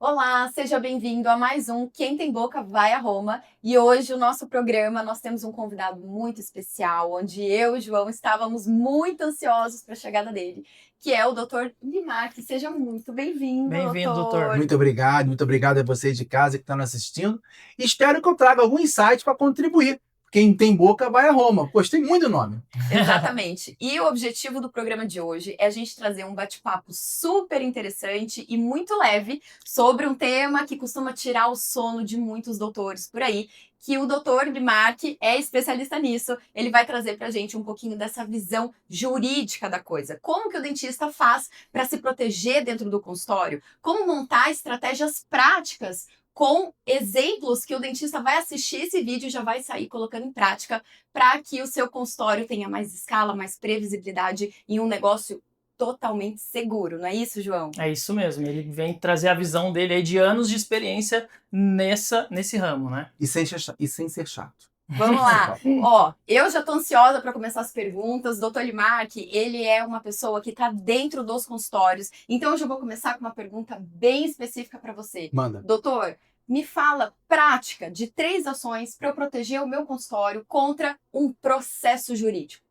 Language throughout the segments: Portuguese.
Olá, seja bem-vindo a mais um Quem Tem Boca Vai a Roma. E hoje, o nosso programa, nós temos um convidado muito especial, onde eu e o João estávamos muito ansiosos para a chegada dele, que é o Dr. Limark. Seja muito bem-vindo, Bem-vindo, doutor. doutor. Muito obrigado a você de casa que está nos assistindo. E espero que eu traga algum insight para contribuir. Quem tem boca vai a Roma. Gostei muito do nome. Exatamente. E o objetivo do programa de hoje é a gente trazer um bate-papo super interessante e muito leve sobre um tema que costuma tirar o sono de muitos doutores por aí, que o doutor Limark é especialista nisso. Ele vai trazer pra gente um pouquinho dessa visão jurídica da coisa. Como que o dentista faz para se proteger dentro do consultório? Como montar estratégias práticas com exemplos que o dentista vai assistir esse vídeo e já vai sair colocando em prática para que o seu consultório tenha mais escala, mais previsibilidade e um negócio totalmente seguro, não é isso, João? É isso mesmo, ele vem trazer a visão dele aí de anos de experiência nesse ramo, né? E sem ser chato. Vamos lá. Ó, eu já tô ansiosa para começar as perguntas. Doutor Limark, ele é uma pessoa que está dentro dos consultórios. Então eu já vou começar com uma pergunta bem específica para você. Manda. Doutor, me fala prática de 3 ações para eu proteger o meu consultório contra um processo jurídico.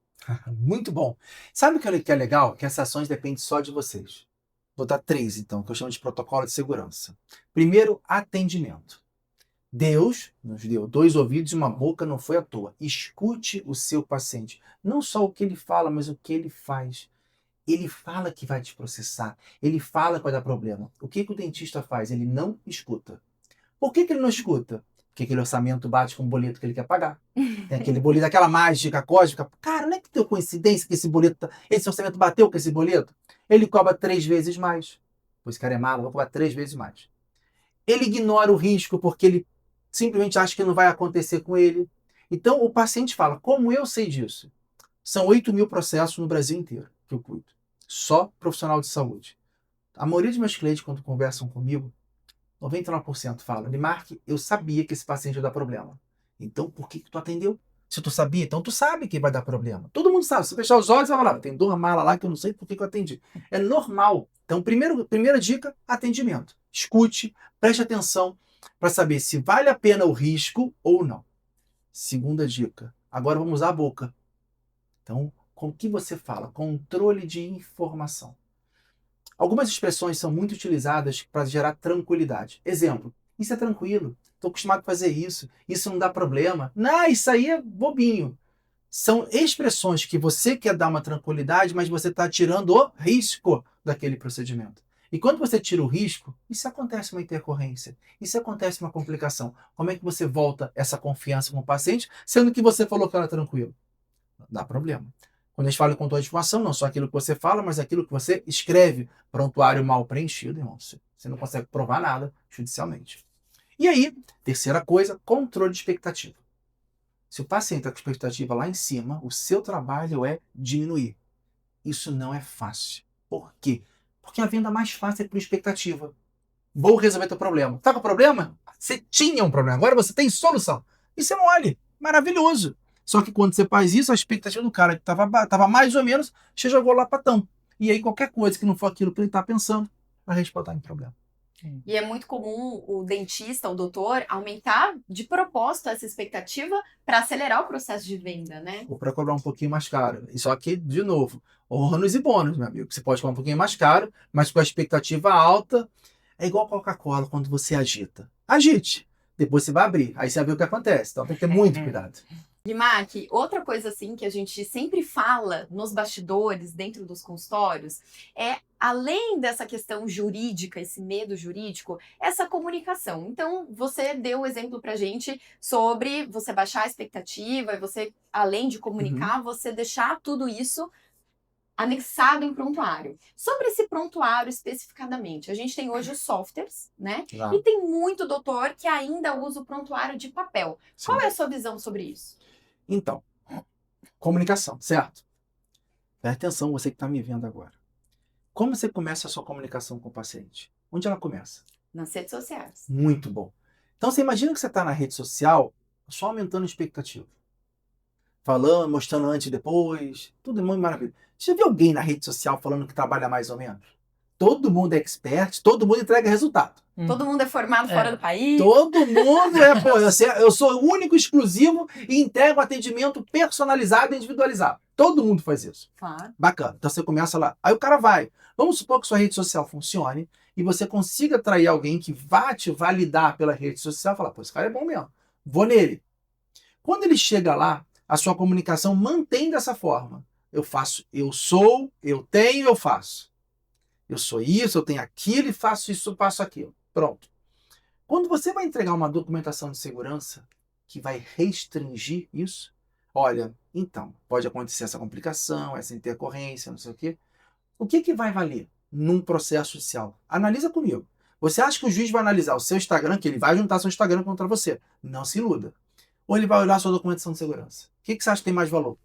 Muito bom. Sabe o que é legal? Que essas ações dependem só de vocês. Vou dar 3, então, que eu chamo de protocolo de segurança. Primeiro, atendimento. Deus nos deu 2 ouvidos e uma boca, não foi à toa. Escute o seu paciente. Não só o que ele fala, mas o que ele faz. Ele fala que vai te processar. Ele fala que vai dar problema. O que o dentista faz? Ele não escuta. Por que ele não escuta? Porque aquele orçamento bate com o boleto que ele quer pagar. Tem aquele boleto, aquela mágica cósmica. Cara, não é que deu coincidência que esse orçamento bateu com esse boleto? Ele cobra 3 vezes mais. Pois cara é malo, vou cobrar 3 vezes mais. Ele ignora o risco porque ele simplesmente acha que não vai acontecer com ele. Então o paciente fala, como eu sei disso? São 8.000 processos no Brasil inteiro que eu cuido. Só profissional de saúde. A maioria dos meus clientes, quando conversam comigo, 99% fala, Limark, eu sabia que esse paciente ia dar problema. Então, por que tu atendeu? Se tu sabia, então tu sabe que vai dar problema. Todo mundo sabe. Se fechar os olhos, vai falar, tem dor mala lá que eu não sei por que eu atendi. É normal. Então, primeira dica, atendimento. Escute, preste atenção para saber se vale a pena o risco ou não. Segunda dica, agora vamos usar a boca. Então, com o que você fala? Controle de informação. Algumas expressões são muito utilizadas para gerar tranquilidade. Exemplo, isso é tranquilo, estou acostumado a fazer isso não dá problema. Não, isso aí é bobinho. São expressões que você quer dar uma tranquilidade, mas você está tirando o risco daquele procedimento. E quando você tira o risco, isso acontece uma intercorrência, isso acontece uma complicação. Como é que você volta essa confiança com o paciente, sendo que você falou que era tranquilo? Dá problema. Quando a gente fala em controle de informação, não só aquilo que você fala, mas aquilo que você escreve. Prontuário mal preenchido, irmão. Você não consegue provar nada judicialmente. E aí, terceira coisa, controle de expectativa. Se o paciente está com expectativa lá em cima, o seu trabalho é diminuir. Isso não é fácil. Por quê? Porque a venda mais fácil é por expectativa. Vou resolver teu problema. Tá com problema? Você tinha um problema, agora você tem solução. Isso é mole. Maravilhoso. Só que quando você faz isso, a expectativa do cara que tava mais ou menos, você jogou lá patão. E aí qualquer coisa que não for aquilo que ele está pensando, vai respaldar em problema. E é muito comum o dentista, o doutor, aumentar de propósito essa expectativa para acelerar o processo de venda, né? Ou para cobrar um pouquinho mais caro. E só que, de novo, ônus e bônus, meu amigo. Você pode cobrar um pouquinho mais caro, mas com a expectativa alta, é igual a Coca-Cola quando você agita. Agite. Depois você vai abrir. Aí você vai ver o que acontece. Então tem que ter muito cuidado. Limark, outra coisa assim que a gente sempre fala nos bastidores, dentro dos consultórios, é além dessa questão jurídica, esse medo jurídico, essa comunicação. Então, você deu o exemplo pra gente sobre você baixar a expectativa e você, além de comunicar, você deixar tudo isso anexado em prontuário. Sobre esse prontuário especificadamente, a gente tem hoje os softwares, né? Já. E tem muito doutor que ainda usa o prontuário de papel. Sim. Qual é a sua visão sobre isso? Então, comunicação, certo? Presta atenção, você que está me vendo agora. Como você começa a sua comunicação com o paciente? Onde ela começa? Nas redes sociais. Muito bom. Então você imagina que você está na rede social só aumentando a expectativa. Falando, mostrando antes e depois, tudo é muito maravilhoso. Você já viu alguém na rede social falando que trabalha mais ou menos? todo mundo é expert, todo mundo entrega resultado. Todo mundo é formado fora do país. Todo mundo pô, eu sou o único, exclusivo e entrego atendimento personalizado e individualizado. Todo mundo faz isso. Claro. Bacana. Então você começa lá. Aí o cara vai. Vamos supor que sua rede social funcione e você consiga atrair alguém que vá te validar pela rede social e falar, pô, esse cara é bom mesmo. Vou nele. Quando ele chega lá, a sua comunicação mantém dessa forma. Eu faço, eu sou, eu tenho, eu faço. Eu sou isso, eu tenho aquilo e faço isso, faço aquilo. Pronto. Quando você vai entregar uma documentação de segurança que vai restringir isso, olha, então, pode acontecer essa complicação, essa intercorrência, não sei o que vai valer num processo judicial? Analisa comigo. Você acha que o juiz vai analisar o seu Instagram, que ele vai juntar seu Instagram contra você? Não se iluda. Ou ele vai olhar a sua documentação de segurança? O que você acha que tem mais valor?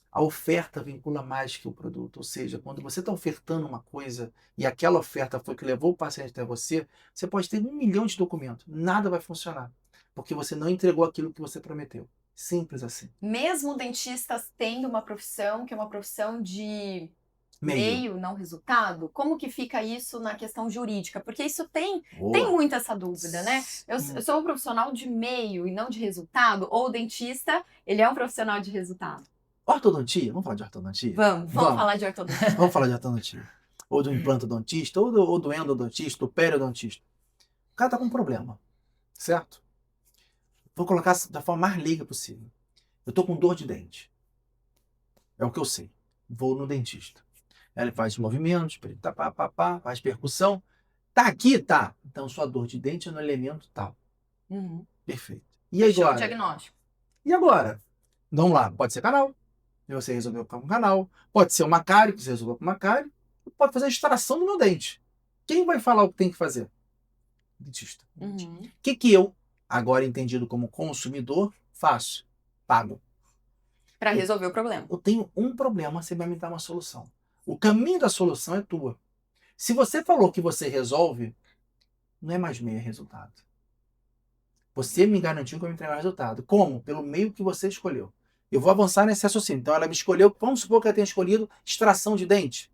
A oferta vincula mais que o produto. Ou seja, quando você está ofertando uma coisa e aquela oferta foi que levou o paciente até você, você pode ter 1 milhão de documentos. Nada vai funcionar. Porque você não entregou aquilo que você prometeu. Simples assim. Mesmo dentistas tendo uma profissão que é uma profissão de meio, não resultado, como que fica isso na questão jurídica? Porque isso tem muito essa dúvida, né? Eu sou um profissional de meio e não de resultado, ou o dentista, ele é um profissional de resultado? Ortodontia? Vamos falar de ortodontia? Vamos falar de ortodontia. Vamos falar de ortodontia. Ou do implantodontista, ou do endodontista, do periodontista. O cara tá com um problema, certo? Vou colocar da forma mais leiga possível. Eu tô com dor de dente. É o que eu sei. Vou no dentista. Ele faz movimentos, faz percussão. Tá aqui? Tá. Então sua dor de dente é no elemento tal. Perfeito. E agora? O diagnóstico. E agora? Vamos lá. Pode ser canal. Você resolveu com um canal. Pode ser uma cárie, que você resolveu com uma cárie. Pode fazer a extração do meu dente. Quem vai falar o que tem que fazer? Dentista. O que eu, agora entendido como consumidor, faço? Pago. Para resolver o problema. Eu tenho um problema, você vai me dar uma solução. O caminho da solução é tua. Se você falou que você resolve, não é mais meio resultado. Você me garantiu que eu vou entregar o resultado. Como? Pelo meio que você escolheu. Eu vou avançar nesse raciocínio. Então ela me escolheu, vamos supor que ela tenha escolhido extração de dente.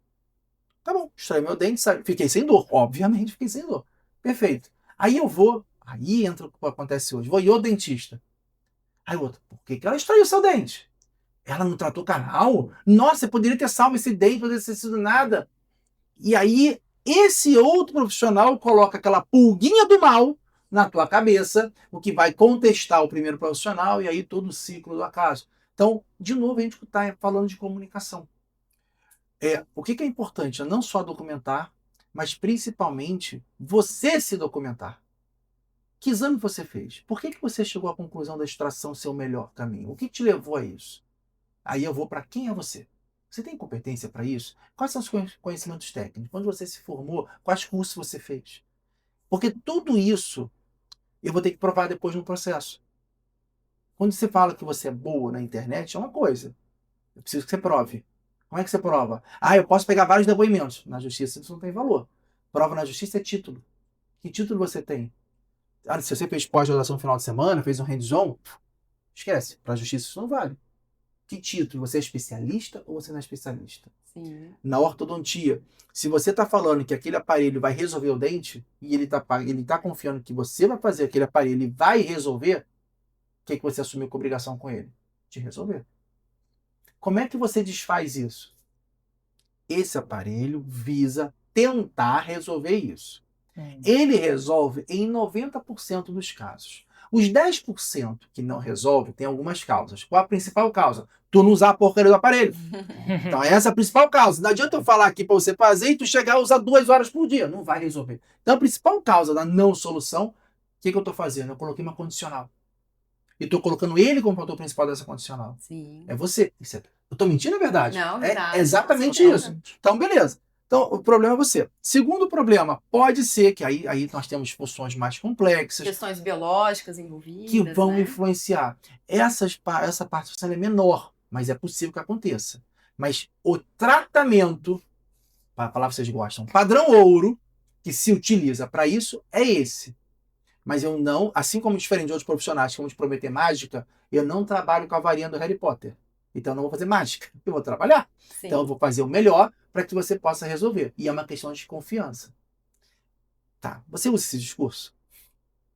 Tá bom, extraí meu dente, fiquei sem dor. Obviamente, fiquei sem dor. Perfeito. Aí eu vou, aí entra o que acontece hoje. Vou ir ao dentista. Aí o outro, por que ela extraiu seu dente? Ela não tratou canal? Nossa, você poderia ter salvo esse dente, poderia ter sido nada. E aí, esse outro profissional coloca aquela pulguinha do mal na tua cabeça, o que vai contestar o primeiro profissional, e aí todo o ciclo do acaso. Então, de novo, a gente está falando de comunicação. O que é importante é não só documentar, mas principalmente você se documentar. Que exame você fez? Por que você chegou à conclusão da extração ser o melhor caminho? O que te levou a isso? Aí eu vou para quem é você? Você tem competência para isso? Quais são os conhecimentos técnicos? Quando você se formou? Quais cursos você fez? Porque tudo isso eu vou ter que provar depois no processo. Quando você fala que você é boa na internet, é uma coisa. Eu preciso que você prove. Como é que você prova? Eu posso pegar vários depoimentos. Na justiça isso não tem valor. Prova na justiça é título. Que título você tem? Se você fez pós-graduação no final de semana, fez um hands-on, esquece. Para a justiça isso não vale. Que título? Você é especialista ou você não é especialista? Sim. Na ortodontia, se você está falando que aquele aparelho vai resolver o dente e ele tá confiando que você vai fazer aquele aparelho e vai resolver, o que você assumiu com obrigação com ele? De resolver. Como é que você desfaz isso? Esse aparelho visa tentar resolver isso. Ele resolve em 90% dos casos. Os 10% que não resolve tem algumas causas. Qual a principal causa? Tu não usar a porcaria do aparelho. Então essa é a principal causa. Não adianta eu falar aqui para você fazer e tu chegar a usar 2 horas por dia. Não vai resolver. Então a principal causa da não solução, o que eu estou fazendo? Eu coloquei uma condicional. E estou colocando ele como fator principal dessa condicional. Sim. É você. Eu estou mentindo, é verdade? Não, verdade. É exatamente isso. Então, beleza. Então, o problema é você. Segundo problema, pode ser que aí nós temos funções mais complexas. Questões biológicas envolvidas. Que vão influenciar. Essa participação é menor, mas é possível que aconteça. Mas o tratamento, a palavra que vocês gostam, padrão ouro, que se utiliza para isso, é esse. Mas eu não, assim como diferente de outros profissionais que vão te prometer mágica, eu não trabalho com a varinha do Harry Potter. Então eu não vou fazer mágica, eu vou trabalhar. Sim. Então eu vou fazer o melhor para que você possa resolver. E é uma questão de confiança. Tá, você usa esse discurso?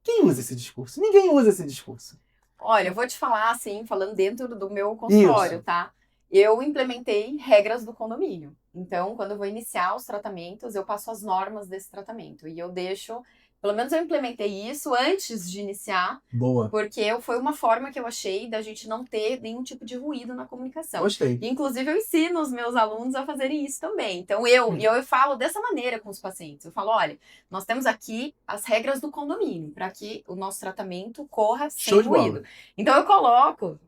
Quem usa esse discurso? Ninguém usa esse discurso. Olha, eu vou te falar assim, falando dentro do meu consultório, Isso. tá? Eu implementei regras do condomínio. Então, quando eu vou iniciar os tratamentos, eu passo as normas desse tratamento. E eu deixo, pelo menos eu implementei isso antes de iniciar, Boa. porque foi uma forma que eu achei da gente não ter nenhum tipo de ruído na comunicação. Gostei. E, inclusive, eu ensino os meus alunos a fazerem isso também. Então, eu falo dessa maneira com os pacientes. Eu falo, olha, nós temos aqui as regras do condomínio, para que o nosso tratamento corra sem Show de bola. ruído. Então, eu coloco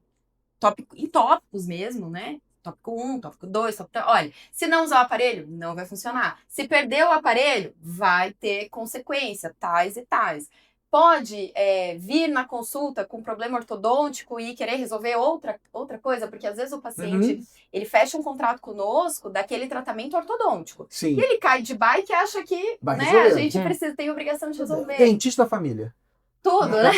em tópicos mesmo, né? Tópico 1, tópico 2, tópico 3. Olha, se não usar o aparelho, não vai funcionar. Se perder o aparelho, vai ter consequência, tais e tais. Pode vir na consulta com problema ortodôntico e querer resolver outra coisa, porque às vezes o paciente ele fecha um contrato conosco daquele tratamento ortodôntico. Sim. E ele cai de bike e acha que Vai né, resolver. a gente precisa, tem a obrigação de resolver. Dentista da família. Tudo, né?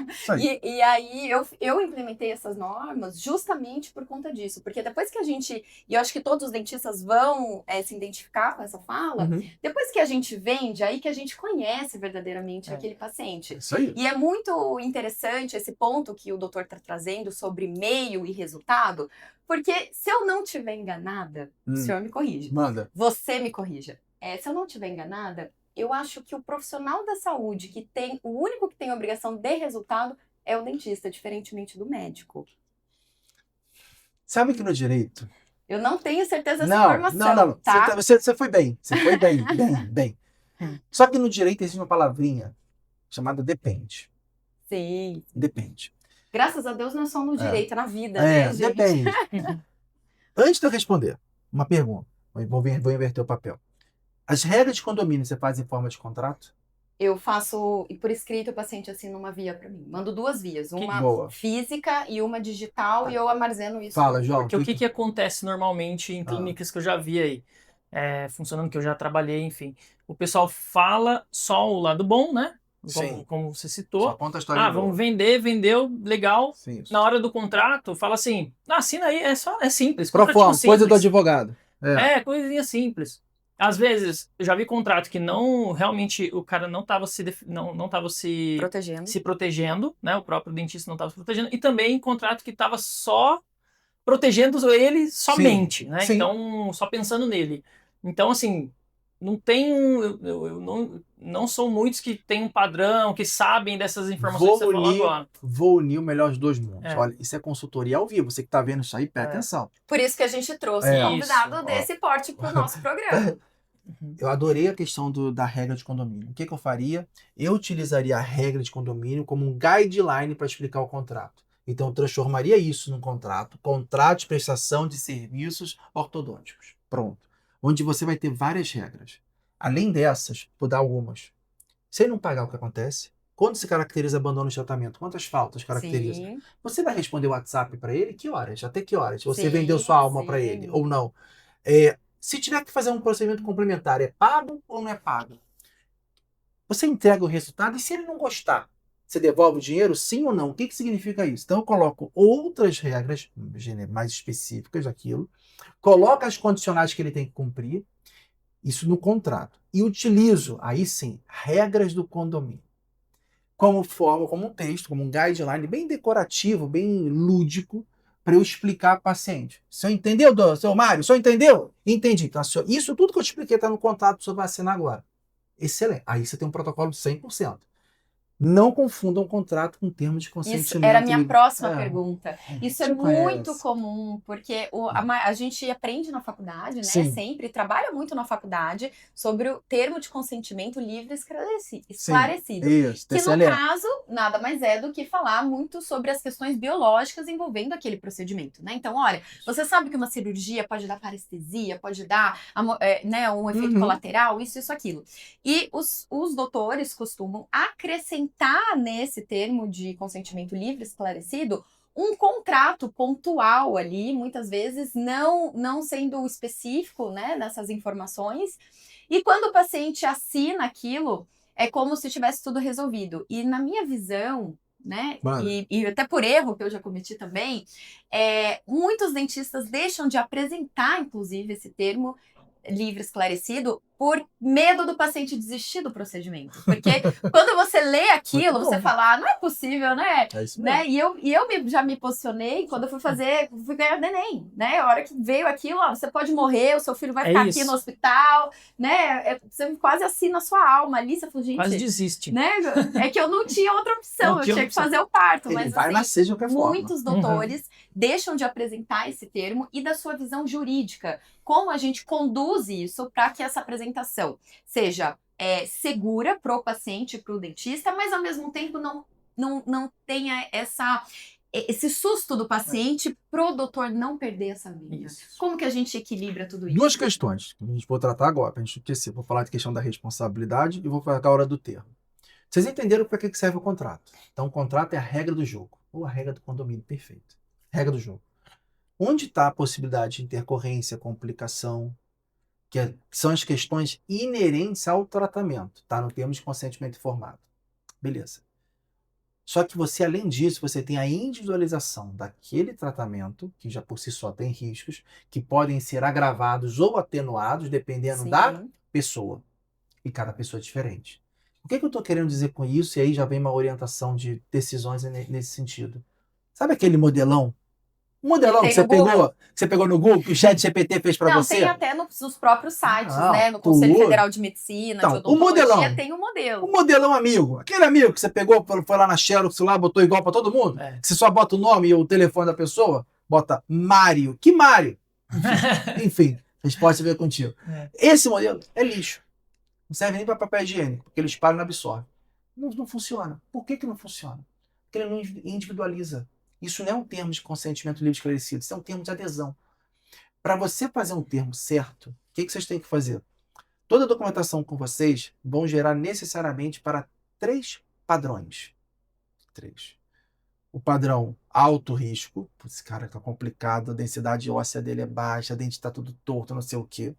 Isso aí. E aí eu implementei essas normas justamente por conta disso. Porque depois que a gente. E eu acho que todos os dentistas vão se identificar com essa fala. Depois que a gente vende, aí que a gente conhece verdadeiramente aquele paciente. Isso aí. E é muito interessante esse ponto que o doutor está trazendo sobre meio e resultado. Porque se eu não estiver enganada, o senhor me corrige. Manda. Você me corrija. Se eu não estiver enganada, eu acho que o profissional da saúde o único que tem a obrigação de resultado é o dentista, diferentemente do médico. Sabe que no direito... Eu não tenho certeza dessa informação, não. tá? Você foi bem. Você foi bem, bem. Só que no direito existe uma palavrinha chamada depende. Sim. Depende. Graças a Deus não é só no direito, é na vida, né, gente? Depende. Antes de eu responder, uma pergunta. Vou inverter o papel. As regras de condomínio você faz em forma de contrato? Eu faço por escrito, o paciente assina uma via para mim. Mando 2 vias, uma boa. física e uma digital, e eu armazeno isso. Fala, João. Porque o que acontece normalmente em clínicas que eu já vi aí, funcionando, que eu já trabalhei, enfim. O pessoal fala só o lado bom, né? Sim. Como você citou. Só conta a história vamos vender, vendeu, legal. Sim, isso. Na hora do contrato, fala assim, assina aí, é simples. Proforma, simples. coisa do advogado. Coisinha simples. Às vezes, eu já vi contrato que não, realmente, o cara não estava não tava se protegendo, né? O próprio dentista não estava se protegendo. E também contrato que estava só protegendo ele somente, né? Sim. Então, só pensando nele. Então, assim, não tem eu não são muitos que têm um padrão, que sabem dessas informações que você falou agora. Vou unir o melhor dos dois mundos. Olha, isso é consultoria ao vivo. Você que está vendo isso aí, presta atenção. Por isso que a gente trouxe um convidado desse porte para o nosso programa. Eu adorei a questão da regra de condomínio. O que eu faria? Eu utilizaria a regra de condomínio como um guideline para explicar o contrato. Então, eu transformaria isso num contrato de prestação de serviços ortodônticos. Pronto. Onde você vai ter várias regras. Além dessas, vou dar algumas. Se ele não pagar, o que acontece? Quando se caracteriza abandono de tratamento? Quantas faltas caracteriza? Sim. Você vai responder o WhatsApp para ele? Que horas? Até que horas? Você Sim, vendeu sua alma para sim. ele ou não? Se tiver que fazer um procedimento complementar, é pago ou não é pago? Você entrega o resultado e se ele não gostar, você devolve o dinheiro, sim ou não? O que significa isso? Então eu coloco outras regras mais específicas daquilo, coloco as condicionais que ele tem que cumprir, isso no contrato. E utilizo, aí sim, regras do condomínio. Como um texto, como um guideline bem decorativo, bem lúdico, para eu explicar para o paciente. O senhor entendeu, seu Mário? O senhor entendeu? Entendi. Então, isso tudo que eu te expliquei está no contrato, o senhor vai assinar agora. Excelente. Aí você tem um protocolo 100%. Não confundam um contrato com termo de consentimento. Isso era a minha próxima pergunta. Isso é muito comum, porque a gente aprende na faculdade, né? Sim. Sempre trabalha muito na faculdade sobre o termo de consentimento livre esclarecido. Isso, que no caso, nada mais é do que falar muito sobre as questões biológicas envolvendo aquele procedimento, né? Então, olha, você sabe que uma cirurgia pode dar parestesia, pode dar um efeito colateral, isso, aquilo. E os doutores costumam acrescentar nesse termo de consentimento livre esclarecido um contrato pontual ali, muitas vezes não sendo específico, né, nessas informações. E quando o paciente assina aquilo, é como se tivesse tudo resolvido. E na minha visão, né, e até por erro que eu já cometi também, muitos dentistas deixam de apresentar, inclusive, esse termo livre, esclarecido, por medo do paciente desistir do procedimento. Porque quando você lê aquilo, você fala, não é possível, né? É isso né? E eu já me posicionei quando eu fui ganhar neném, né? A hora que veio aquilo, você pode morrer, o seu filho vai ficar aqui no hospital, né? Você quase assina a sua alma ali, você fala, gente... Quase desiste. Né? É que eu não tinha outra opção, eu tinha que fazer o parto. Mas vai nascer de qualquer forma. Muitos doutores deixam de apresentar esse termo e da sua visão jurídica. Como a gente conduz isso para que essa apresentação seja segura para o paciente e para o dentista, mas ao mesmo tempo não tenha esse susto do paciente pro doutor não perder essa vida. Como que a gente equilibra tudo isso? Duas questões que a gente vou tratar agora, para a gente esquecer. Vou falar de questão da responsabilidade e vou falar a hora do termo. Vocês entenderam para que serve o contrato. Então, o contrato é a regra do jogo, ou a regra do condomínio, perfeito. Regra do jogo. Onde está a possibilidade de intercorrência, complicação, que são as questões inerentes ao tratamento, tá? No termo de consentimento informado. Beleza. Só que você, além disso, você tem a individualização daquele tratamento, que já por si só tem riscos, que podem ser agravados ou atenuados, dependendo da pessoa. E cada pessoa é diferente. O que eu estou querendo dizer com isso? E aí já vem uma orientação de decisões nesse sentido. Sabe aquele modelão? Um modelão que você pegou no Google, que o ChatGPT fez para você? Tem até nos próprios sites, né? No Conselho Federal de Medicina, então, de odontologia, tem um modelo. O modelão amigo. Aquele amigo que você pegou, foi lá na Xerox, lá, botou igual para todo mundo. Que você só bota o nome e o telefone da pessoa, bota Mário. Que Mário? Enfim, a gente pode ver contigo. Esse modelo é lixo. Não serve nem para papel higiênico, porque ele espalha e não absorve. Não funciona. Por que não funciona? Porque ele não individualiza. Isso não é um termo de consentimento livre esclarecido, isso é um termo de adesão. Para você fazer um termo certo, o que vocês têm que fazer? Toda a documentação com vocês vão gerar necessariamente para 3 padrões. 3. O padrão alto risco, esse cara está complicado, a densidade óssea dele é baixa, a dente está tudo torto, não sei o quê.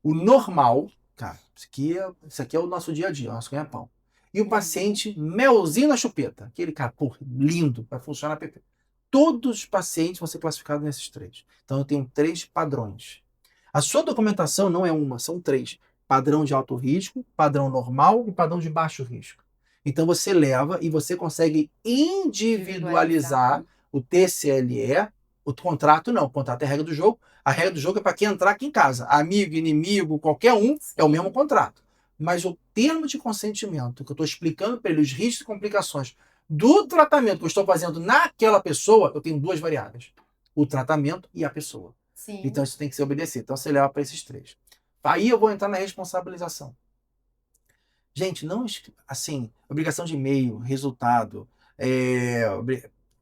O normal, cara, isso aqui é o nosso dia a dia, o nosso ganha-pão. E o paciente melzinho na chupeta. Aquele cara, lindo, vai funcionar perfeito. Todos os pacientes vão ser classificados nesses 3. Então eu tenho 3 padrões. A sua documentação não é uma, são 3. Padrão de alto risco, padrão normal e padrão de baixo risco. Então você leva e você consegue individualizar o TCLE. O contrato não, o contrato é a regra do jogo. A regra do jogo é para quem entrar aqui em casa. Amigo, inimigo, qualquer um, é o mesmo contrato. Mas o termo de consentimento, que eu estou explicando para ele os riscos e complicações do tratamento que eu estou fazendo naquela pessoa, eu tenho 2 variáveis. O tratamento e a pessoa. Sim. Então isso tem que ser obedecido. Então você leva para esses 3. Aí eu vou entrar na responsabilização. Gente, não, assim, obrigação de e-mail, resultado,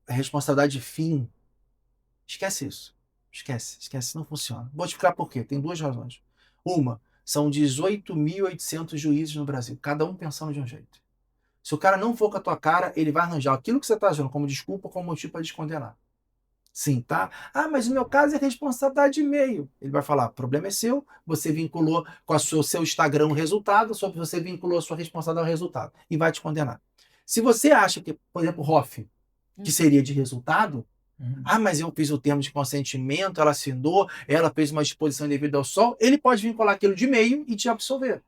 responsabilidade de fim. Esquece isso. Esquece, não funciona. Vou te explicar por quê. Tem 2 razões. Uma, são 18.800 juízes no Brasil, cada um pensando de um jeito. Se o cara não for com a tua cara, ele vai arranjar aquilo que você está usando como desculpa, como motivo para descondenar. Sim, tá? Ah, mas no meu caso é responsabilidade de e-mail. Ele vai falar, o problema é seu, você vinculou com o seu Instagram o resultado, só que você vinculou a sua responsabilidade ao resultado. E vai te condenar. Se você acha que, por exemplo, ROF, que seria de resultado, mas eu fiz o termo de consentimento, ela assinou, ela fez uma disposição devida ao sol, ele pode vincular aquilo de e-mail e te absolver.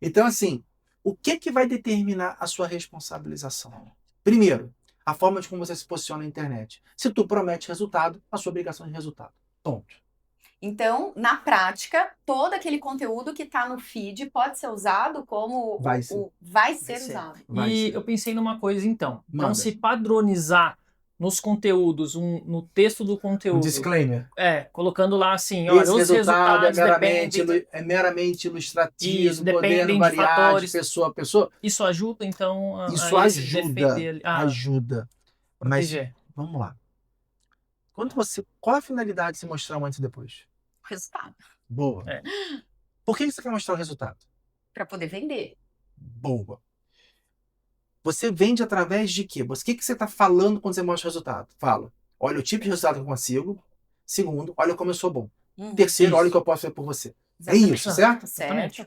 Então, assim, o que vai determinar a sua responsabilização? Primeiro, a forma de como você se posiciona na internet. Se tu promete resultado, a sua obrigação é de resultado. Ponto. Então, na prática, todo aquele conteúdo que está no feed pode ser usado como... Vai ser usado. Eu pensei numa coisa, então. Então, se padronizar nos conteúdos, no texto do conteúdo... Um disclaimer. Colocando lá assim, olha, os resultados é meramente ilustrativo, isso, podendo variar de pessoa a pessoa. Isso ajuda, então, isso ajuda. Mas, vamos lá. Qual a finalidade de se mostrar um antes e depois? O resultado. Boa. Por que você quer mostrar o resultado? Para poder vender. Boa. Você vende através de quê? O que você está falando quando você mostra o resultado? Fala, olha o tipo de resultado que eu consigo. Segundo, olha como eu sou bom. Terceiro, olha o que eu posso fazer por você. Exatamente. É isso, certo? Certo.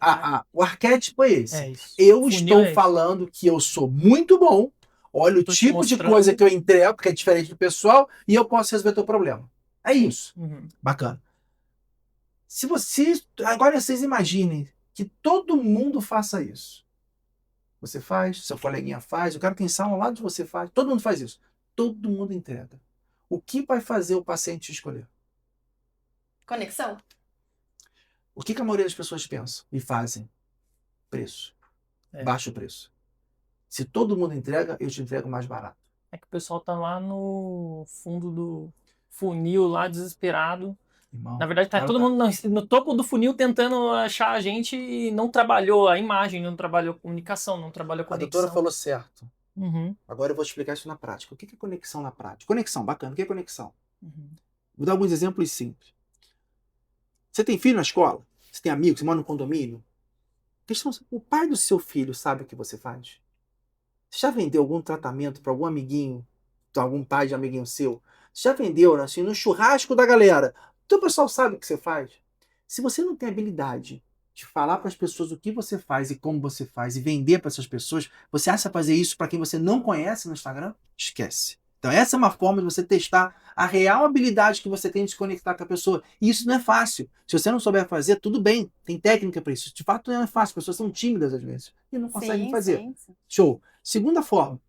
O arquétipo é esse. Eu estou falando que eu sou muito bom. Olha o tipo de coisa que eu entrego, que é diferente do pessoal, e eu posso resolver o teu problema. É isso. Bacana. Agora vocês imaginem que todo mundo faça isso. Você faz, seu coleguinha faz, o cara tem sala ao lado de você faz, todo mundo faz isso. Todo mundo entrega. O que vai fazer o paciente escolher? Conexão. O que a maioria das pessoas pensam e fazem? Preço. Baixo preço. Se todo mundo entrega, eu te entrego mais barato. É que o pessoal tá lá no fundo do funil, lá desesperado. Irmão, na verdade, tá todo mundo no topo do funil tentando achar a gente e não trabalhou a imagem, não trabalhou a comunicação, não trabalhou a conexão. A doutora falou certo. Uhum. Agora eu vou te explicar isso na prática. O que é conexão na prática? Conexão, bacana. O que é conexão? Vou dar alguns exemplos simples. Você tem filho na escola? Você tem amigos? Você mora no condomínio? O pai do seu filho sabe o que você faz? Você já vendeu algum tratamento para algum amiguinho, algum pai de amiguinho seu? Você já vendeu assim, no churrasco da galera? O pessoal sabe o que você faz? Se você não tem habilidade de falar para as pessoas o que você faz e como você faz e vender para essas pessoas, você acha fazer isso para quem você não conhece no Instagram? Esquece. Então essa é uma forma de você testar a real habilidade que você tem de se conectar com a pessoa. E isso não é fácil. Se você não souber fazer, tudo bem. Tem técnica para isso. De fato não é fácil. As pessoas são tímidas às vezes e não conseguem fazer. Sim. Show. Segunda forma.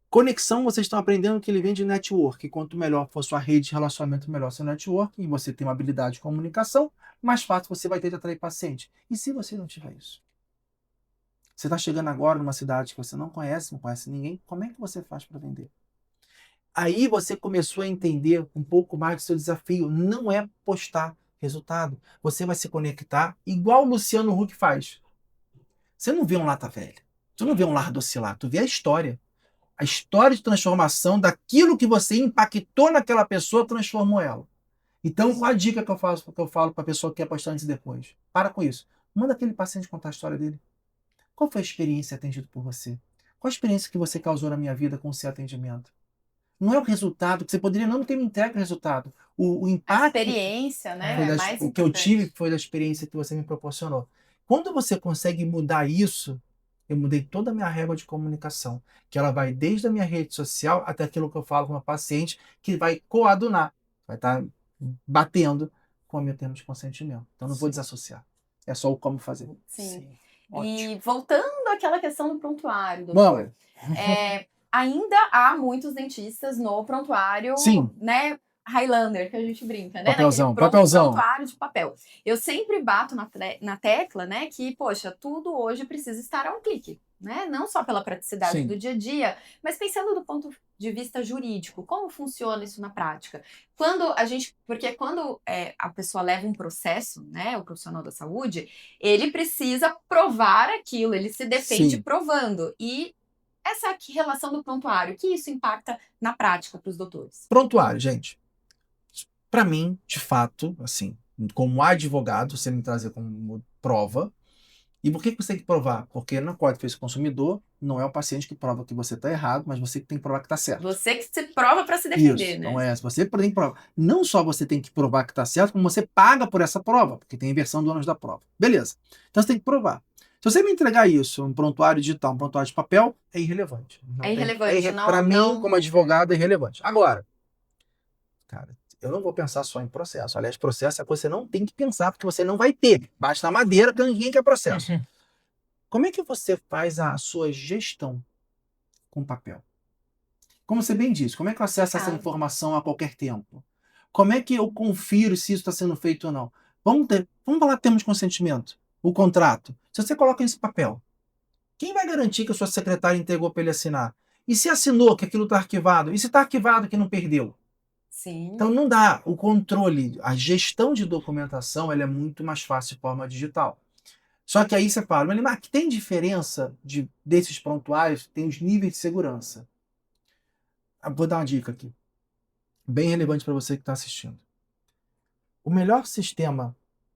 Conexão, vocês estão aprendendo que ele vem de network. Quanto melhor for sua rede de relacionamento, melhor seu network. E você tem uma habilidade de comunicação, mais fácil você vai ter de atrair paciente. E se você não tiver isso? Você está chegando agora numa cidade que você não conhece ninguém, como é que você faz para vender? Aí você começou a entender um pouco mais do seu desafio. Não é postar resultado. Você vai se conectar igual o Luciano Huck faz. Você não vê um lata velha. Tu não vê um lar docilar. Tu vê a história. A história de transformação daquilo que você impactou naquela pessoa transformou ela. Então, qual a dica que eu falo para a pessoa que quer postar antes e depois? Para com isso. Manda aquele paciente contar a história dele. Qual foi a experiência atendida por você? Qual a experiência que você causou na minha vida com o seu atendimento? Não é o resultado, que você poderia não ter me entregue o resultado. O impacto. A experiência, né? O que eu tive foi da experiência que você me proporcionou. Quando você consegue mudar isso, eu mudei toda a minha régua de comunicação, que ela vai desde a minha rede social até aquilo que eu falo com uma paciente, que vai coadunar, vai estar batendo com o meu termo de consentimento. Então não vou desassociar. É só o como fazer. Sim. E voltando àquela questão do prontuário, doutor. Ainda há muitos dentistas no prontuário, né? Highlander, que a gente brinca, né? Papelzão. Prontuário de papel. Eu sempre bato na tecla, né? Que, poxa, tudo hoje precisa estar a um clique, né? Não só pela praticidade do dia a dia, mas pensando do ponto de vista jurídico, como funciona isso na prática? Porque quando a pessoa leva um processo, né? O profissional da saúde, ele precisa provar aquilo, ele se defende provando. E essa relação do prontuário, que isso impacta na prática para os doutores? Prontuário, gente. Para mim, de fato, assim, como advogado, você me trazer como prova. E por que você tem que provar? Porque no Código de Defesa do Consumidor, não é o paciente que prova que você está errado, mas você que tem que provar que está certo. Você que se prova para se defender, isso, né? Não é, você tem que provar. Não só você tem que provar que está certo, como você paga por essa prova, porque tem inversão do ônus da prova. Beleza. Então você tem que provar. Se você me entregar isso, um prontuário digital, um prontuário de papel, é irrelevante. Para mim, como advogado, é irrelevante. Agora, cara, eu não vou pensar só em processo. Aliás, processo é coisa que você não tem que pensar, porque você não vai ter. Basta madeira, que ninguém quer processo. Como é que você faz a sua gestão com papel? Como você bem disse, como é que eu acesso essa informação a qualquer tempo? Como é que eu confiro se isso está sendo feito ou não? Vamos falar termos de consentimento. O contrato. Se você coloca nesse papel, quem vai garantir que a sua secretária entregou para ele assinar? E se assinou que aquilo está arquivado? E se está arquivado que não perdeu? Sim. Então não dá. O controle, a gestão de documentação, ela é muito mais fácil de forma digital. Só que aí você fala, mas que tem diferença desses prontuários, tem os níveis de segurança. Vou dar uma dica aqui, bem relevante para você que está assistindo. O melhor sistema,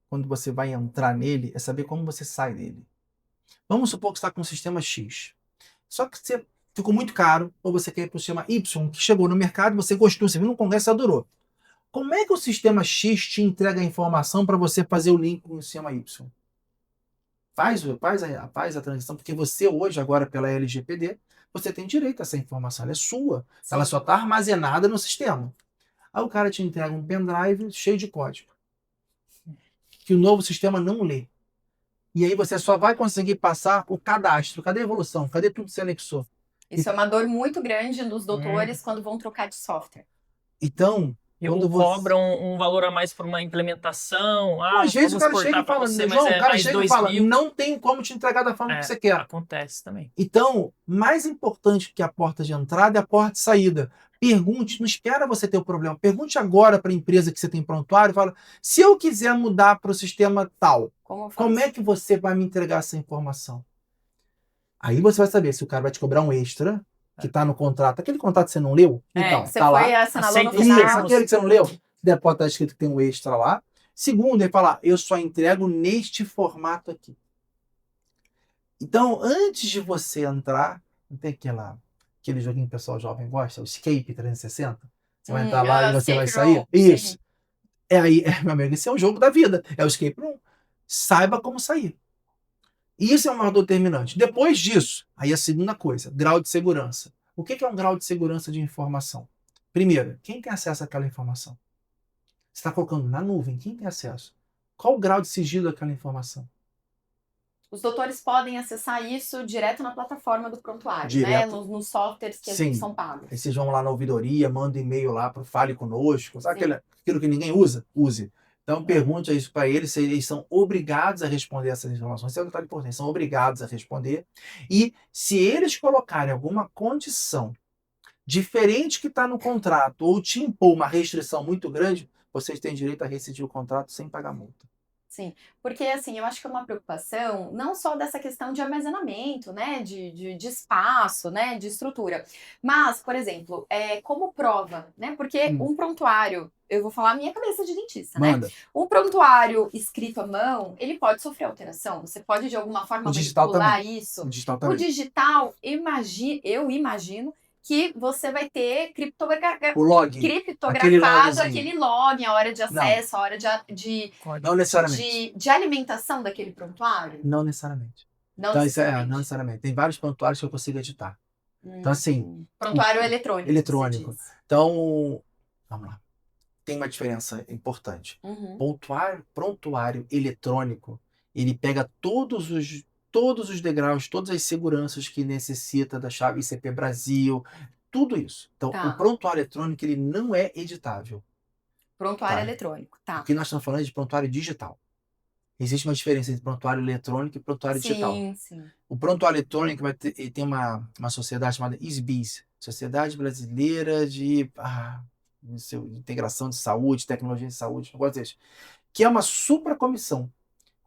quando você vai entrar nele, é saber como você sai dele. Vamos supor que você está com o sistema X. Só que você ficou muito caro, ou você quer ir para o sistema Y, que chegou no mercado, você gostou, você viu no congresso e adorou. Como é que o sistema X te entrega a informação para você fazer o link com o sistema Y? Faz a transição, porque você hoje, agora pela LGPD, você tem direito a essa informação, ela é sua. Sim. Ela só está armazenada no sistema. Aí o cara te entrega um pendrive cheio de código. que o novo sistema não lê. E aí você só vai conseguir passar o cadastro. Cadê a evolução? Cadê tudo que você anexou? Isso é uma dor muito grande dos doutores quando vão trocar de software. Então, quando você... cobram um valor a mais por uma implementação. Às vezes o cara chega e fala, João, o cara chega e fala, não tem como te entregar da forma que você quer. Acontece também. Então, mais importante que a porta de entrada é a porta de saída. Pergunte, não espera você ter o problema. Pergunte agora para a empresa que você tem prontuário, fala, se eu quiser mudar para o sistema tal, como é que você vai me entregar essa informação? Aí você vai saber se o cara vai te cobrar um extra, que está no contrato. Aquele contrato que você não leu? Então, você tá foi assinar no final. Isso, aquele que você não leu? Depois está escrito que tem um extra lá. Segundo, ele fala, eu só entrego neste formato aqui. Então, antes de você entrar, não tem aquele joguinho que o pessoal jovem gosta, o Escape 360? Você vai entrar lá e você vai sair? Room. Isso. Sim. Meu amigo, esse é o jogo da vida. É o Escape Room. Saiba como sair. Isso é um fator determinante. Depois disso, aí a segunda coisa, grau de segurança. O que é um grau de segurança de informação? Primeiro, quem tem acesso àquela informação? Você está colocando na nuvem, quem tem acesso? Qual o grau de sigilo daquela informação? Os doutores podem acessar isso direto na plataforma do prontuário, né? Nos softwares que são pagos. Aí vocês vão lá na ouvidoria, mandam e-mail lá para o Fale Conosco, sabe aquilo que ninguém usa? Use. Então pergunte isso para eles, se eles são obrigados a responder essas informações. Isso é um detalhe importante, são obrigados a responder. E se eles colocarem alguma condição diferente que está no contrato ou te impor uma restrição muito grande, vocês têm direito a rescindir o contrato sem pagar multa. Sim, porque assim, eu acho que é uma preocupação não só dessa questão de armazenamento, né, de espaço, né, de estrutura, mas, por exemplo, como prova, né, porque um prontuário, eu vou falar a minha cabeça de dentista, né, um prontuário escrito à mão, ele pode sofrer alteração, você pode de alguma forma manipular isso. O digital também. O digital, eu imagino que você vai ter criptografado aquele log, a hora de acesso, a hora não necessariamente. De alimentação daquele prontuário? Não necessariamente. Não necessariamente. Tem vários prontuários que eu consigo editar. Então, assim... Prontuário eletrônico. Eletrônico. Então, vamos lá. Tem uma diferença importante. Prontuário eletrônico, ele pega todos os degraus, todas as seguranças que necessita da chave ICP Brasil, tudo isso. Então, o prontuário eletrônico, ele não é editável. Prontuário eletrônico, tá. O que nós estamos falando é de prontuário digital. Existe uma diferença entre prontuário eletrônico e prontuário digital. Sim. O prontuário eletrônico ele tem uma sociedade chamada SBIS, Sociedade Brasileira de Integração de Saúde, Tecnologia de Saúde, um negócio desse, que é uma supracomissão,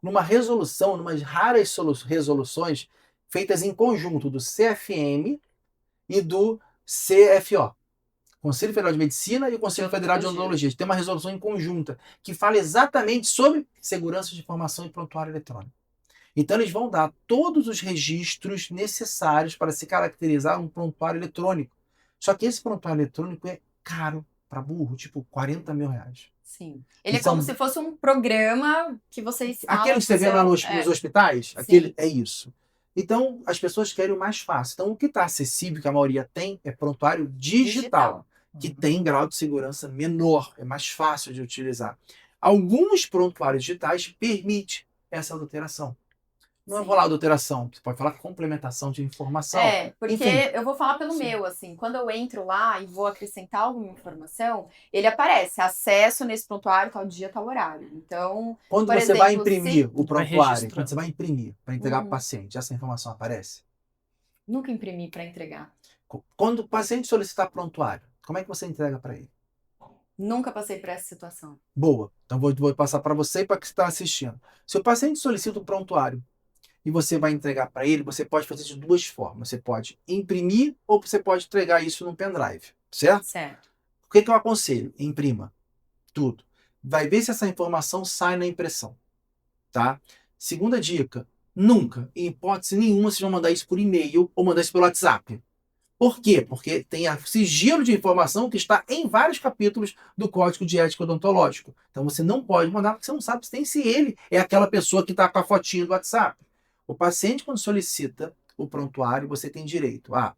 numa resolução, numas raras resoluções feitas em conjunto do CFM e do CFO, Conselho Federal de Medicina e o Conselho Federal de Odontologia. Tem uma resolução em conjunta que fala exatamente sobre segurança de informação e prontuário eletrônico. Então eles vão dar todos os registros necessários para se caracterizar um prontuário eletrônico. Só que esse prontuário eletrônico é caro para burro, tipo R$40 mil. Sim. Ele é como se fosse um programa que vocês... Aquele que você vê lá nos hospitais, aquele é isso. Então, as pessoas querem o mais fácil. Então, o que está acessível, que a maioria tem, é prontuário digital, que tem grau de segurança menor, é mais fácil de utilizar. Alguns prontuários digitais permitem essa adulteração. Não é falar adulteração, você pode falar complementação de informação. Porque eu vou falar pelo meu, assim, quando eu entro lá e vou acrescentar alguma informação, ele aparece, acesso nesse prontuário, tal dia, tal horário. Então, quando você vai imprimir o prontuário, quando você vai imprimir para entregar para o paciente, essa informação aparece? Nunca imprimi para entregar. Quando o paciente solicitar prontuário, como é que você entrega para ele? Nunca passei por essa situação. Boa. Então, vou passar para você e para quem está assistindo. Se o paciente solicita um prontuário, e você vai entregar para ele, você pode fazer de duas formas. Você pode imprimir ou você pode entregar isso num pendrive, certo? Certo. O que eu aconselho? Imprima tudo. Vai ver se essa informação sai na impressão, tá? Segunda dica, nunca, em hipótese nenhuma, vocês vão mandar isso por e-mail ou mandar isso pelo WhatsApp. Por quê? Porque tem sigilo de informação que está em vários capítulos do Código de Ética Odontológico. Então você não pode mandar porque você não sabe se ele é aquela pessoa que está com a fotinha do WhatsApp. O paciente, quando solicita o prontuário, você tem direito a,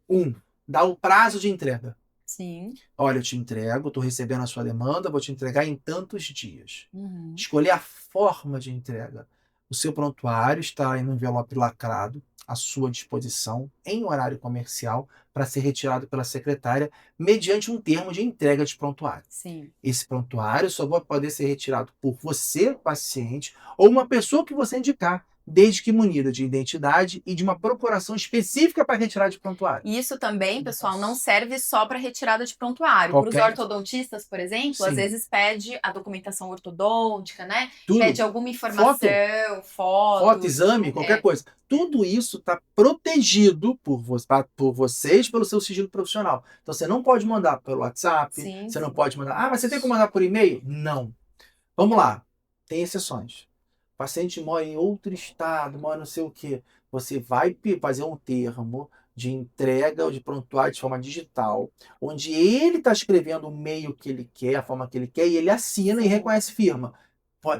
dar o prazo de entrega. Sim. Olha, eu te entrego, estou recebendo a sua demanda, vou te entregar em tantos dias. Uhum. Escolher a forma de entrega. O seu prontuário está em um envelope lacrado, à sua disposição, em horário comercial, para ser retirado pela secretária, mediante um termo de entrega de prontuário. Sim. Esse prontuário só vai poder ser retirado por você, paciente, ou uma pessoa que você indicar, desde que munida de identidade e de uma procuração específica para retirar de prontuário. E isso também, pessoal, não serve só para retirada de prontuário. Para os Qualquer... ortodontistas, por exemplo, às Sim. vezes pede a documentação ortodôntica, né? Tudo. Pede alguma informação, foto, exame, qualquer coisa. Tudo isso está protegido por vocês, pelo seu sigilo profissional. Então você não pode mandar pelo WhatsApp, Sim, você não sim. pode mandar. Ah, mas você tem que mandar por e-mail? Não. Vamos lá. Tem exceções. O paciente mora em outro estado, mora não sei o quê. Você vai fazer um termo de entrega ou de prontuário de forma digital, onde ele está escrevendo o meio que ele quer, a forma que ele quer, e ele assina e reconhece firma.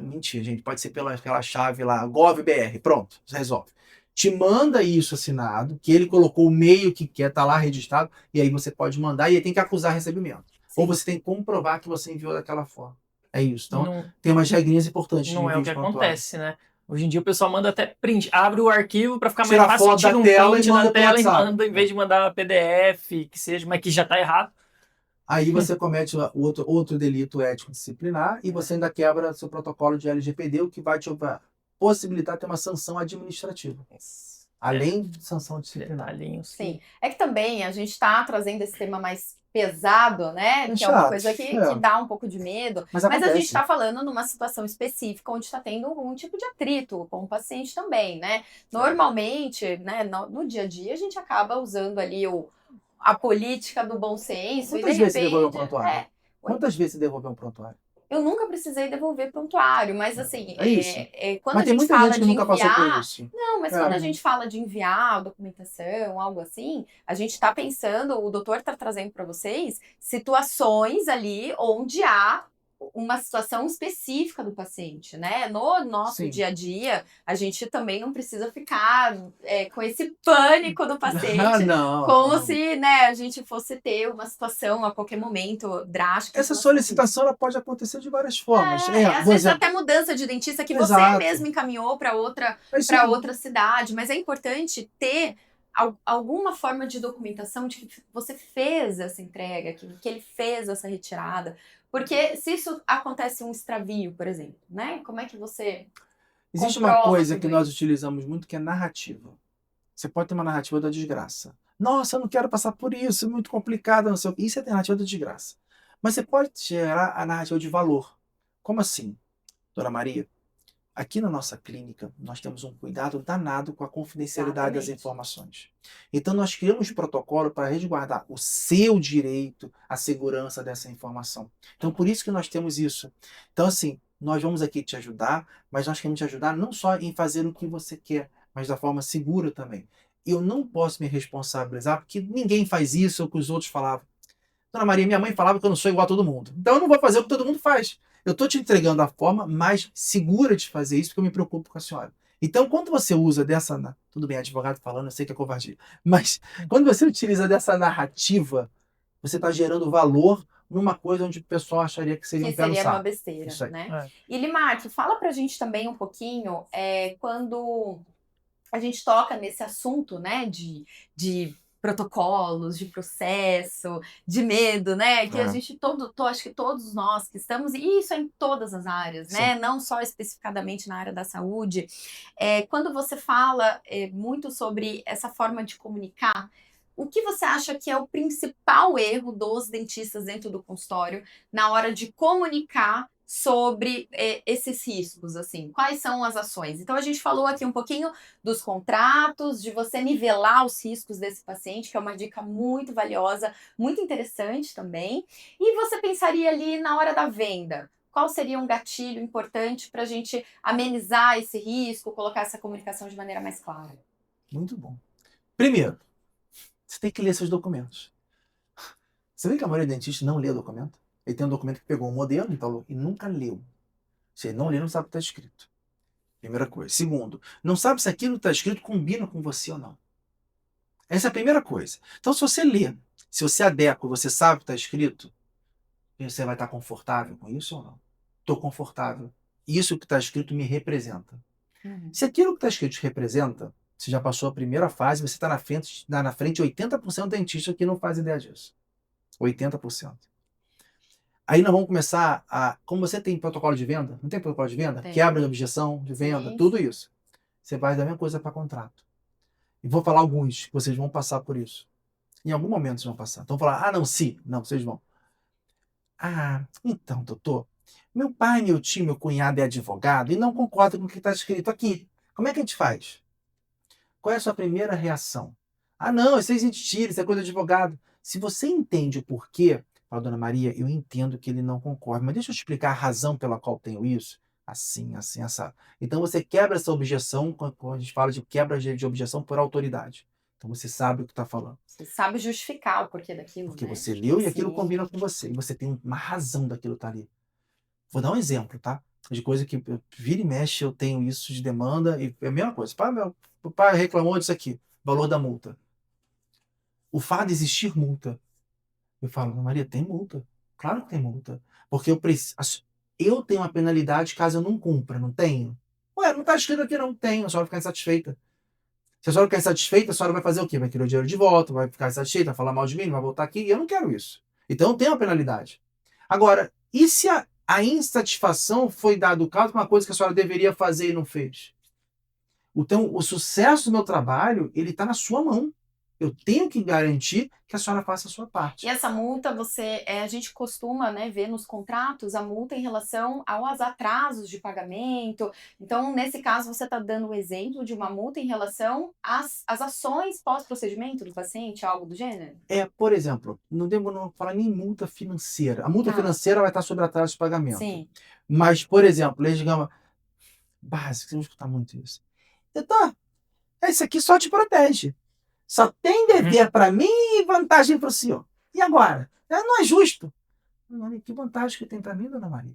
Mentira, gente, pode ser pela chave lá, GovBR, pronto, resolve. Te manda isso assinado, que ele colocou o meio que quer, tá lá registrado, e aí você pode mandar e aí tem que acusar recebimento. Sim. Ou você tem que comprovar que você enviou daquela forma. É isso. Então, tem umas regrinhas importantes de Não é o que acontece, né? Hoje em dia o pessoal manda até print, abre o arquivo para ficar mais fácil, tira um print da tela e manda, em vez de mandar PDF, que seja, mas que já tá errado. Aí você comete outro delito ético disciplinar e você ainda quebra seu protocolo de LGPD, o que vai te possibilitar ter uma sanção administrativa. Além de sanção disciplinar. Sim. É que também a gente está trazendo esse tema mais pesado, né? Que é uma coisa que dá um pouco de medo. Mas a gente está falando numa situação específica onde está tendo um tipo de atrito com o paciente também, né? Normalmente, né, no dia a dia, a gente acaba usando ali a política do bom senso. Quantas vezes você devolveu um prontuário? Quantas vezes você devolveu um prontuário? Eu nunca precisei devolver prontuário, mas assim, quando mas a gente fala de nunca passou por enviar, isso. não, mas quando a gente fala de enviar documentação, algo assim, a gente está pensando, o doutor está trazendo para vocês situações ali onde há uma situação específica do paciente, né? No nosso dia a dia, a gente também não precisa ficar com esse pânico do paciente, como se, né, a gente fosse ter uma situação a qualquer momento drástica. Essa solicitação ela pode acontecer de várias formas. Às vezes até mudança de dentista que você mesmo encaminhou para outra cidade, mas é importante ter alguma forma de documentação de que você fez essa entrega, que ele fez essa retirada. Porque se isso acontece um extravio, por exemplo, né? Como é que você Existe uma coisa que nós utilizamos muito que é narrativa. Você pode ter uma narrativa da desgraça. Nossa, eu não quero passar por isso, é muito complicado, não sei o que. Isso é a narrativa da desgraça. Mas você pode gerar a narrativa de valor. Como assim, Dona Maria? Aqui na nossa clínica, nós temos um cuidado danado com a confidencialidade das informações. Então, nós criamos protocolo para resguardar o seu direito à segurança dessa informação. Então, por isso que nós temos isso. Então, assim, nós vamos aqui te ajudar, mas nós queremos te ajudar não só em fazer o que você quer, mas da forma segura também. Eu não posso me responsabilizar, porque ninguém faz isso, é o que os outros falavam. Dona Maria, minha mãe falava que eu não sou igual a todo mundo. Então, eu não vou fazer o que todo mundo faz. Eu estou te entregando a forma mais segura de fazer isso, porque eu me preocupo com a senhora. Então, quando você usa dessa... Tudo bem, advogado falando, eu sei que é covardia. Mas, quando você utiliza dessa narrativa, você está gerando valor numa coisa onde o pessoal acharia que seria um pé no saco. Seria uma besteira, né? E Limarque, fala pra gente também um pouquinho, quando a gente toca nesse assunto, né, de protocolos, de processo, de medo, né? Que a gente acho que todos nós que estamos, e isso é em todas as áreas, né? Não só especificadamente na área da saúde. Quando você fala muito sobre essa forma de comunicar, o que você acha que é o principal erro dos dentistas dentro do consultório na hora de comunicar sobre esses riscos, assim? Quais são as ações? Então, a gente falou aqui um pouquinho dos contratos, de você nivelar os riscos desse paciente, que é uma dica muito valiosa, muito interessante também. E você pensaria ali na hora da venda? Qual seria um gatilho importante para a gente amenizar esse risco, colocar essa comunicação de maneira mais clara? Muito bom. Primeiro, você tem que ler seus documentos. Você vê que a maioria dos dentistas não lê o documento? Ele tem um documento que pegou um modelo e nunca leu. Se ele não lê, não sabe o que está escrito. Primeira coisa. Segundo, não sabe se aquilo que está escrito combina com você ou não. Essa é a primeira coisa. Então, se você lê, se você adequa, você sabe o que está escrito, você vai estar confortável com isso ou não? Estou confortável. Isso que está escrito me representa. Se aquilo que está escrito te representa, você já passou a primeira fase, você está na frente 80% de dentistas que não faz ideia disso. 80%. Aí nós vamos começar a... Como você tem protocolo de venda, não tem protocolo de venda? Tem. Quebra de objeção de venda, Sim. tudo isso. Você faz a mesma coisa para contrato. E vou falar alguns, que vocês vão passar por isso. Em algum momento vocês vão passar. Então, falar, não, sim. Não, vocês vão. Então, doutor, meu pai, meu tio, meu cunhado é advogado e não concorda com o que está escrito aqui. Como é que a gente faz? Qual é a sua primeira reação? Não, isso é mentira, isso é coisa de advogado. Se você entende o porquê, fala, dona Maria, eu entendo que ele não concorda, mas deixa eu explicar a razão pela qual tenho isso. Assim, assim, assado. Então você quebra essa objeção, quando a gente fala de quebra de objeção por autoridade. Então você sabe o que está falando. Você sabe justificar o porquê daquilo, Porque né? você leu e aquilo Sim. combina com você. E você tem uma razão daquilo estar ali. Vou dar um exemplo, tá? De coisa que vira e mexe, eu tenho isso de demanda e é a mesma coisa. Meu pai reclamou disso aqui, valor da multa. O fato de existir multa. Eu falo, Maria, tem multa. Claro que tem multa. Porque eu tenho uma penalidade caso eu não cumpra, não tenho? Ué, não está escrito aqui, não tenho, a senhora vai ficar insatisfeita. Se a senhora ficar insatisfeita, a senhora vai fazer o quê? Vai querer o dinheiro de volta, vai ficar insatisfeita, vai falar mal de mim, vai voltar aqui. E eu não quero isso. Então eu tenho uma penalidade. Agora, e se a insatisfação foi dado caso com uma coisa que a senhora deveria fazer e não fez? Então, o sucesso do meu trabalho, ele está na sua mão. Eu tenho que garantir que a senhora faça a sua parte. E essa multa, a gente costuma, né, ver nos contratos a multa em relação aos atrasos de pagamento. Então, nesse caso, você está dando o exemplo de uma multa em relação às ações pós-procedimento do paciente, algo do gênero? Por exemplo, não devo não falar nem multa financeira. A multa financeira vai estar sobre atraso de pagamento. Sim. Mas, por exemplo, leis de gama básica, você vai escutar muito isso. Então, esse aqui só te protege. Só tem dever para mim e vantagem para o senhor. E agora? Não é justo. Maria, que vantagem que tem para mim, dona Maria?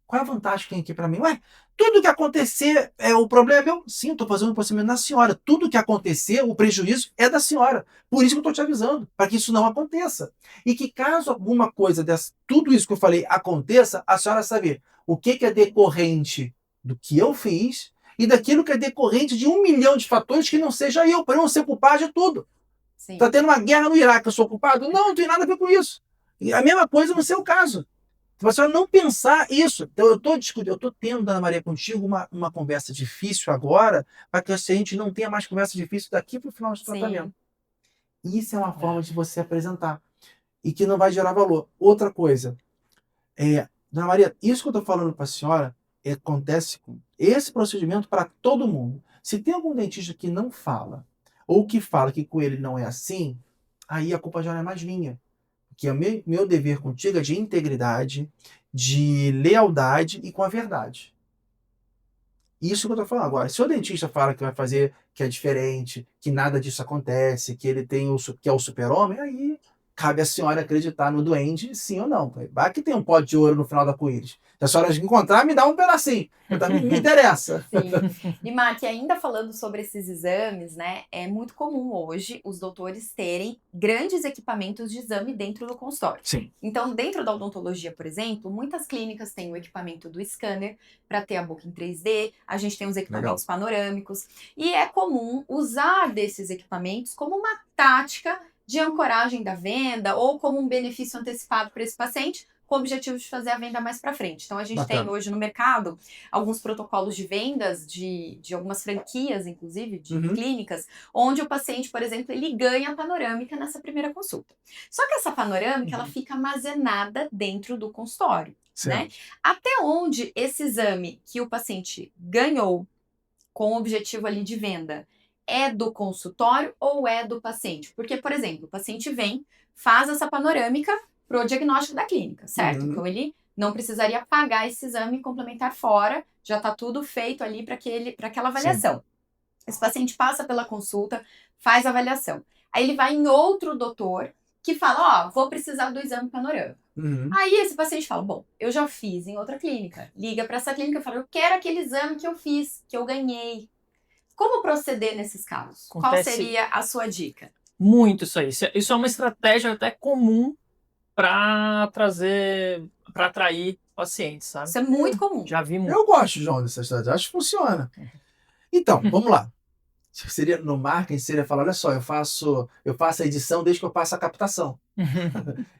Qual é a vantagem que tem aqui para mim? Ué, tudo que acontecer, o problema é meu? Sim, eu estou fazendo um procedimento na senhora. Tudo que acontecer, o prejuízo é da senhora. Por isso que eu estou te avisando, para que isso não aconteça. E que caso alguma coisa tudo isso que eu falei aconteça, a senhora saber o que é decorrente do que eu fiz e daquilo que é decorrente de 1 milhão de fatores que não seja eu, para eu não ser culpado de tudo. Está tendo uma guerra no Iraque, eu sou culpado? Não tem nada a ver com isso. E a mesma coisa no seu caso. Se você não pensar isso, então eu estou tendo, Dona Maria, contigo uma conversa difícil agora, para que a gente não tenha mais conversa difícil daqui para o final do tratamento. Isso é uma forma de você apresentar. E que não vai gerar valor. Outra coisa, Dona Maria, isso que eu estou falando para a senhora acontece com esse procedimento para todo mundo. Se tem algum dentista que não fala, ou que fala que com ele não é assim, aí a culpa já não é mais minha. Porque o meu dever contigo é de integridade, de lealdade e com a verdade. Isso que eu estou falando agora. Se o dentista fala que vai fazer, que é diferente, que nada disso acontece, que ele tem que é o super-homem, aí cabe a senhora acreditar no doente, sim ou não. Vai que tem um pote de ouro no final da arco-íris. Se a senhora encontrar, me dá um pedacinho. Me interessa. Sim. E, Mark, ainda falando sobre esses exames, né? É muito comum hoje os doutores terem grandes equipamentos de exame dentro do consultório. Sim. Então, dentro da odontologia, por exemplo, muitas clínicas têm o equipamento do scanner para ter a boca em 3D, a gente tem os equipamentos panorâmicos, e é comum usar desses equipamentos como uma tática de ancoragem da venda ou como um benefício antecipado para esse paciente, com o objetivo de fazer a venda mais para frente. Então, a gente tem hoje no mercado alguns protocolos de vendas de algumas franquias, inclusive, de clínicas, onde o paciente, por exemplo, ele ganha a panorâmica nessa primeira consulta. Só que essa panorâmica, ela fica armazenada dentro do consultório, né? Até onde esse exame que o paciente ganhou com o objetivo ali de venda é do consultório ou é do paciente? Porque, por exemplo, o paciente vem, faz essa panorâmica para o diagnóstico da clínica, certo? Então, ele não precisaria pagar esse exame complementar fora, já está tudo feito ali para aquela avaliação. Sim. Esse paciente passa pela consulta, faz a avaliação. Aí ele vai em outro doutor que fala, vou precisar do exame panorâmico. Aí esse paciente fala, bom, eu já fiz em outra clínica. Liga para essa clínica e fala, eu quero aquele exame que eu fiz, que eu ganhei. Como proceder nesses casos? Qual Acontece seria a sua dica? muito isso aí. Isso é uma estratégia até comum para atrair pacientes, sabe? Isso é muito comum. Já vi muito. Eu gosto, João, dessa estratégia. Acho que funciona. Então, vamos lá. Seria, no marketing, seria falar, olha só, eu faço a edição desde que eu faço a captação.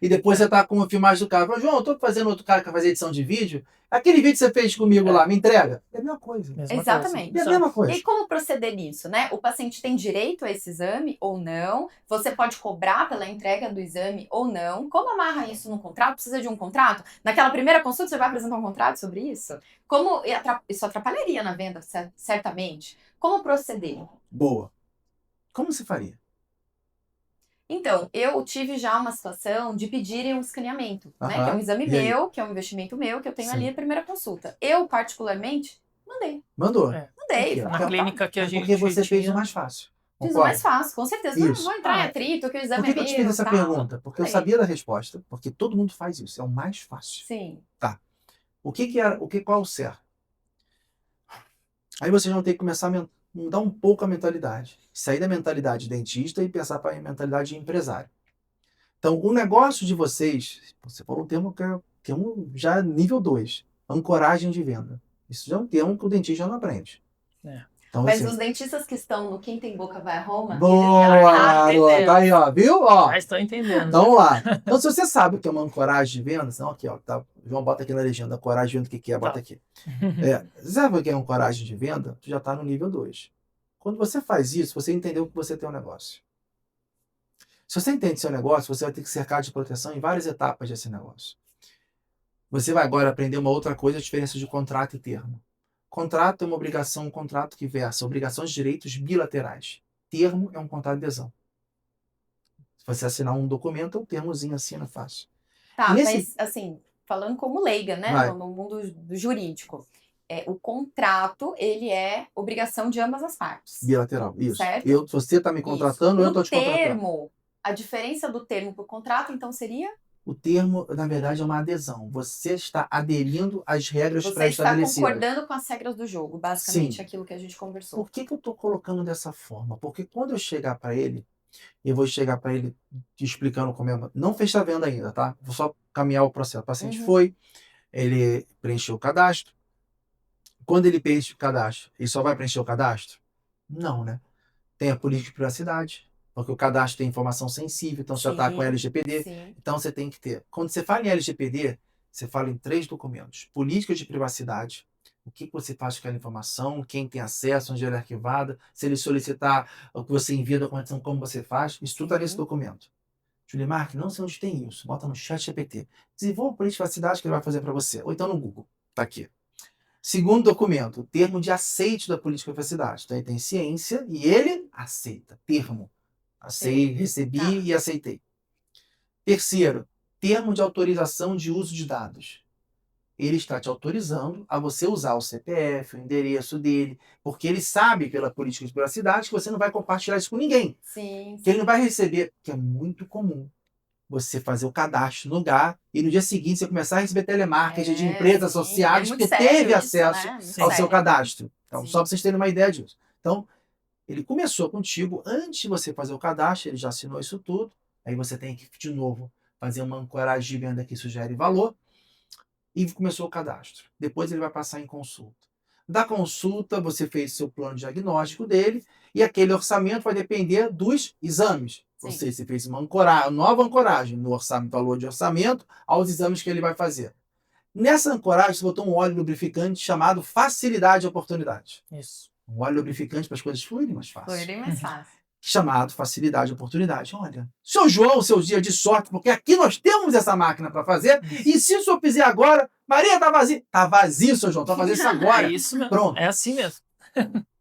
E depois você tá com a filmagem do cara. Fala, João, eu tô fazendo outro cara que vai fazer edição de vídeo. Aquele vídeo que você fez comigo lá, me entrega. É a mesma coisa. Exatamente. É a mesma coisa. E como proceder nisso, né? O paciente tem direito a esse exame ou não? Você pode cobrar pela entrega do exame ou não? Como amarra isso no contrato? Precisa de um contrato? Naquela primeira consulta você vai apresentar um contrato sobre isso? Como isso atrapalharia na venda, certamente? Como proceder? Boa. Como você faria? Então, eu tive já uma situação de pedirem um escaneamento, né? Que é um exame meu, que é um investimento meu, que eu tenho ali a primeira consulta. Eu, particularmente, mandei. Mandou. Mandei. Na clínica que a gente porque você fez o mais fácil. Fiz o mais fácil, com certeza. Não vou entrar em atrito, que o exame Por que eu te fiz essa pergunta? Porque eu sabia da resposta, porque todo mundo faz isso. É o mais fácil. Sim. Tá. Qual é o certo? Aí vocês vão ter que começar a mudar um pouco a mentalidade. Sair da mentalidade de dentista e pensar para a mentalidade de empresário. Então, o negócio de vocês, você falou um termo que é já nível 2, ancoragem de venda. Isso já é um termo que o dentista já não aprende. Então, mas assim, os dentistas que estão no Quem Tem Boca Vai a Roma... Boa! Tá aí, ó. Viu? Ó. Já estou entendendo. Então, vamos lá. Então, se você sabe o que é uma ancoragem de venda, então aqui, ó, tá, João, bota aqui na legenda, ancoragem de venda, o que é? Bota aqui. Sabe o que é ancoragem de venda? Tu já está no nível 2. Quando você faz isso, você entendeu que você tem um negócio. Se você entende seu negócio, você vai ter que cercar de proteção em várias etapas desse negócio. Você vai agora aprender uma outra coisa, a diferença de contrato e termo. Contrato é uma obrigação, um contrato que versa obrigações de direitos bilaterais. Termo é um contrato de adesão. Se você assinar um documento, é um termozinho, assina fácil. Tá, mas assim, falando como leiga, né, no mundo do jurídico, o contrato, ele é obrigação de ambas as partes. Bilateral, isso. Certo? Você está me contratando, eu estou te contratando. O termo, a diferença do termo para o contrato, então, seria? O termo, na verdade, é uma adesão. Você está aderindo às regras pré-estabelecidas. Você está concordando com as regras do jogo, basicamente. Sim. Aquilo que a gente conversou. Por que eu estou colocando dessa forma? Porque quando eu chegar para ele, eu vou chegar para ele te explicando como é. Não fez a venda ainda, tá? Vou só caminhar o processo. O paciente foi, ele preencheu o cadastro. Quando ele preenche o cadastro, ele só vai preencher o cadastro? Não, né? Tem a política de privacidade, porque o cadastro tem informação sensível, então você já está com a LGPD. Sim. Então você tem que ter. Quando você fala em LGPD, você fala em 3 documentos: política de privacidade, o que você faz com aquela informação, quem tem acesso, onde ela é arquivada, se ele solicitar o que você envia a documentação, como você faz, isso tudo está nesse documento. Julimar, não sei onde tem isso, bota no ChatGPT. Desenvolva a política de privacidade que ele vai fazer para você, ou então no Google, está aqui. Segundo documento, o termo de aceite da política de privacidade. Então ele tem ciência e ele aceita. Termo. Recebi e aceitei. Terceiro, termo de autorização de uso de dados. Ele está te autorizando a você usar o CPF, o endereço dele, porque ele sabe pela política de privacidade que você não vai compartilhar isso com ninguém. Sim. Que ele não vai receber, que é muito comum. Você fazer o cadastro no lugar e no dia seguinte você começar a receber telemarketing de empresas associadas que teve acesso ao seu cadastro. Então, só para vocês terem uma ideia disso. Então, ele começou contigo, antes de você fazer o cadastro, ele já assinou isso tudo, aí você tem que, de novo, fazer uma ancoragem de venda que sugere valor, e começou o cadastro. Depois ele vai passar em consulta. Da consulta, você fez seu plano diagnóstico dele, e aquele orçamento vai depender dos exames. Ou seja, você fez uma nova ancoragem no valor de orçamento aos exames que ele vai fazer. Nessa ancoragem, você botou um óleo lubrificante chamado facilidade e oportunidade. Isso. Um óleo lubrificante para as coisas fluírem mais fácil. Fluírem mais fácil. Chamado facilidade e oportunidade. Olha, seu João, seus dias de sorte, porque aqui nós temos essa máquina para fazer, e se o senhor fizer agora, Maria, tá vazio. Tá vazio, seu João, tá fazendo isso agora. É isso mesmo. Pronto. É assim mesmo.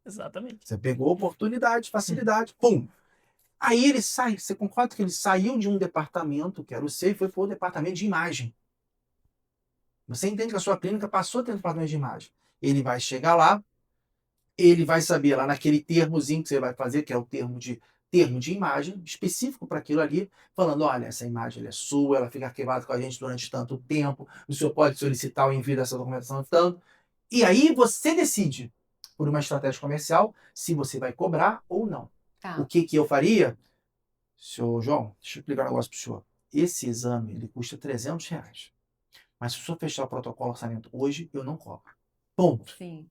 Exatamente. Você pegou oportunidade, facilidade, pum. Aí ele sai, você concorda que ele saiu de um departamento, que era o seu, e foi para o departamento de imagem. Você entende que a sua clínica passou a ter um departamento de imagem. Ele vai chegar lá, ele vai saber lá naquele termozinho que você vai fazer, que é o termo de imagem, específico para aquilo ali, falando, olha, essa imagem é sua, ela fica arquivada com a gente durante tanto tempo, o senhor pode solicitar o envio dessa documentação tanto. E aí você decide. por uma estratégia comercial, se você vai cobrar ou não. Tá. O que eu faria? Senhor João, deixa eu explicar um negócio para o senhor. Esse exame, ele custa R$300. Mas se o senhor fechar o protocolo orçamento hoje, eu não cobro. Ponto. Sim.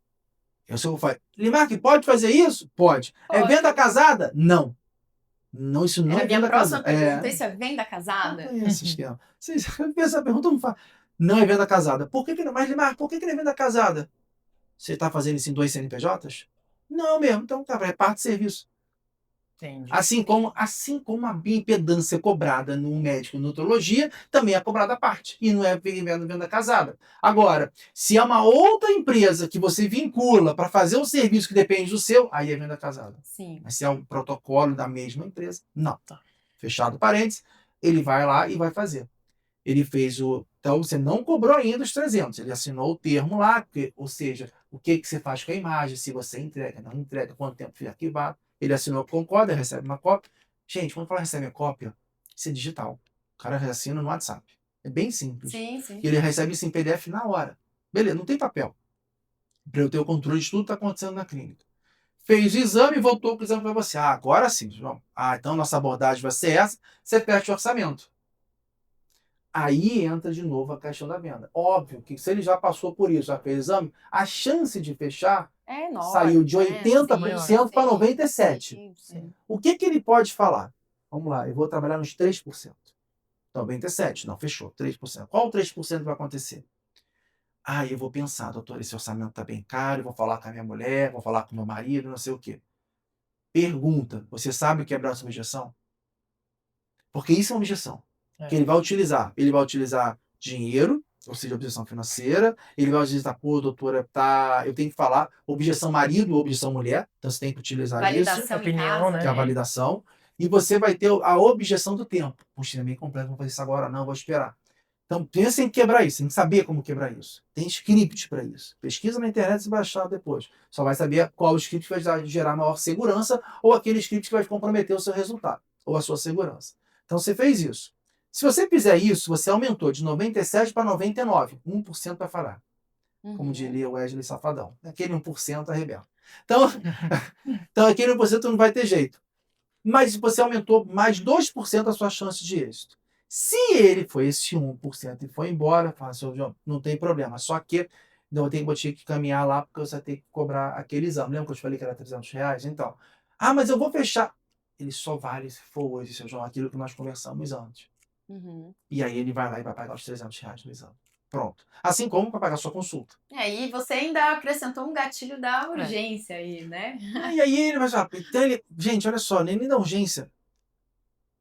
Eu só vou falar, Limarque, pode fazer isso? Pode. É venda casada? Não. Não, isso não é venda casada. Pergunta, isso é venda casada? Não conheço esse esquema. Vocês fez essa pergunta, não fala. Não é venda casada. Por que não? Mas, Limarque, por que não é venda casada? Você está fazendo isso em 2 CNPJs? Não mesmo. Então, cara, é parte de serviço. Entendi. Assim como a bioimpedância cobrada no médico em nutrologia, também é cobrada à parte. E não é venda casada. Agora, se é uma outra empresa que você vincula para fazer um serviço que depende do seu, aí é venda casada. Sim. Mas se é um protocolo da mesma empresa, não. Tá. Fechado parênteses, ele vai lá e vai fazer. Ele fez o... Então, você não cobrou ainda os 300. Ele assinou o termo lá, ou seja, o que você faz com a imagem, se você entrega, não entrega, quanto tempo fica arquivado. Ele assinou, concorda, recebe uma cópia. Gente, quando fala recebe a cópia, isso é digital. O cara assina no WhatsApp. É bem simples. Sim, sim. E ele recebe isso em PDF na hora. Beleza, não tem papel. Para eu ter o controle de tudo que está acontecendo na clínica. Fez o exame e voltou com o exame para você. Ah, agora sim, João. Ah, então nossa abordagem vai ser essa. Você fecha o orçamento. Aí entra de novo a questão da venda. Óbvio que se ele já passou por isso, já fez o exame, a chance de fechar saiu de 80% para 97%. Sim. O que ele pode falar? Vamos lá, eu vou trabalhar nos 3%. 97%, não, fechou, 3%. Qual o 3% vai acontecer? Ah, eu vou pensar, doutor, esse orçamento está bem caro, eu vou falar com a minha mulher, vou falar com o meu marido, não sei o quê. Pergunta, você sabe o que é braço de objeção? Porque isso é uma objeção. Que ele vai utilizar. Ele vai utilizar dinheiro, ou seja, objeção financeira. Ele vai utilizar, pô, doutora, eu tenho que falar objeção marido ou objeção mulher. Então você tem que utilizar validação isso. Opinião, né? Que é a validação. E você vai ter a objeção do tempo. Puxa, é meio complexo, vou fazer isso agora, não, vou esperar. Então pensa em quebrar isso, tem que saber como quebrar isso. Tem script para isso. Pesquisa na internet e baixar depois. Só vai saber qual script vai gerar maior segurança ou aquele script que vai comprometer o seu resultado ou a sua segurança. Então você fez isso. Se você fizer isso, você aumentou de 97 para 99. 1% vai falhar. Como diria o Wesley Safadão. Aquele 1% arrebenta. Então aquele 1% não vai ter jeito. Mas você aumentou mais 2% a sua chance de êxito. Se ele foi esse 1% e foi embora, fala assim, não tem problema. Só que eu vou ter que caminhar lá porque você vai ter que cobrar aquele exame. Lembra que eu te falei que era R$300? Então, mas eu vou fechar. Ele só vale se for hoje, seu João, aquilo que nós conversamos antes. E aí ele vai lá e vai pagar os R$300 no exame. Pronto. Assim como para pagar a sua consulta. E você ainda acrescentou um gatilho da urgência aí, né? E aí ele vai falar, então gente, olha só, nem da urgência.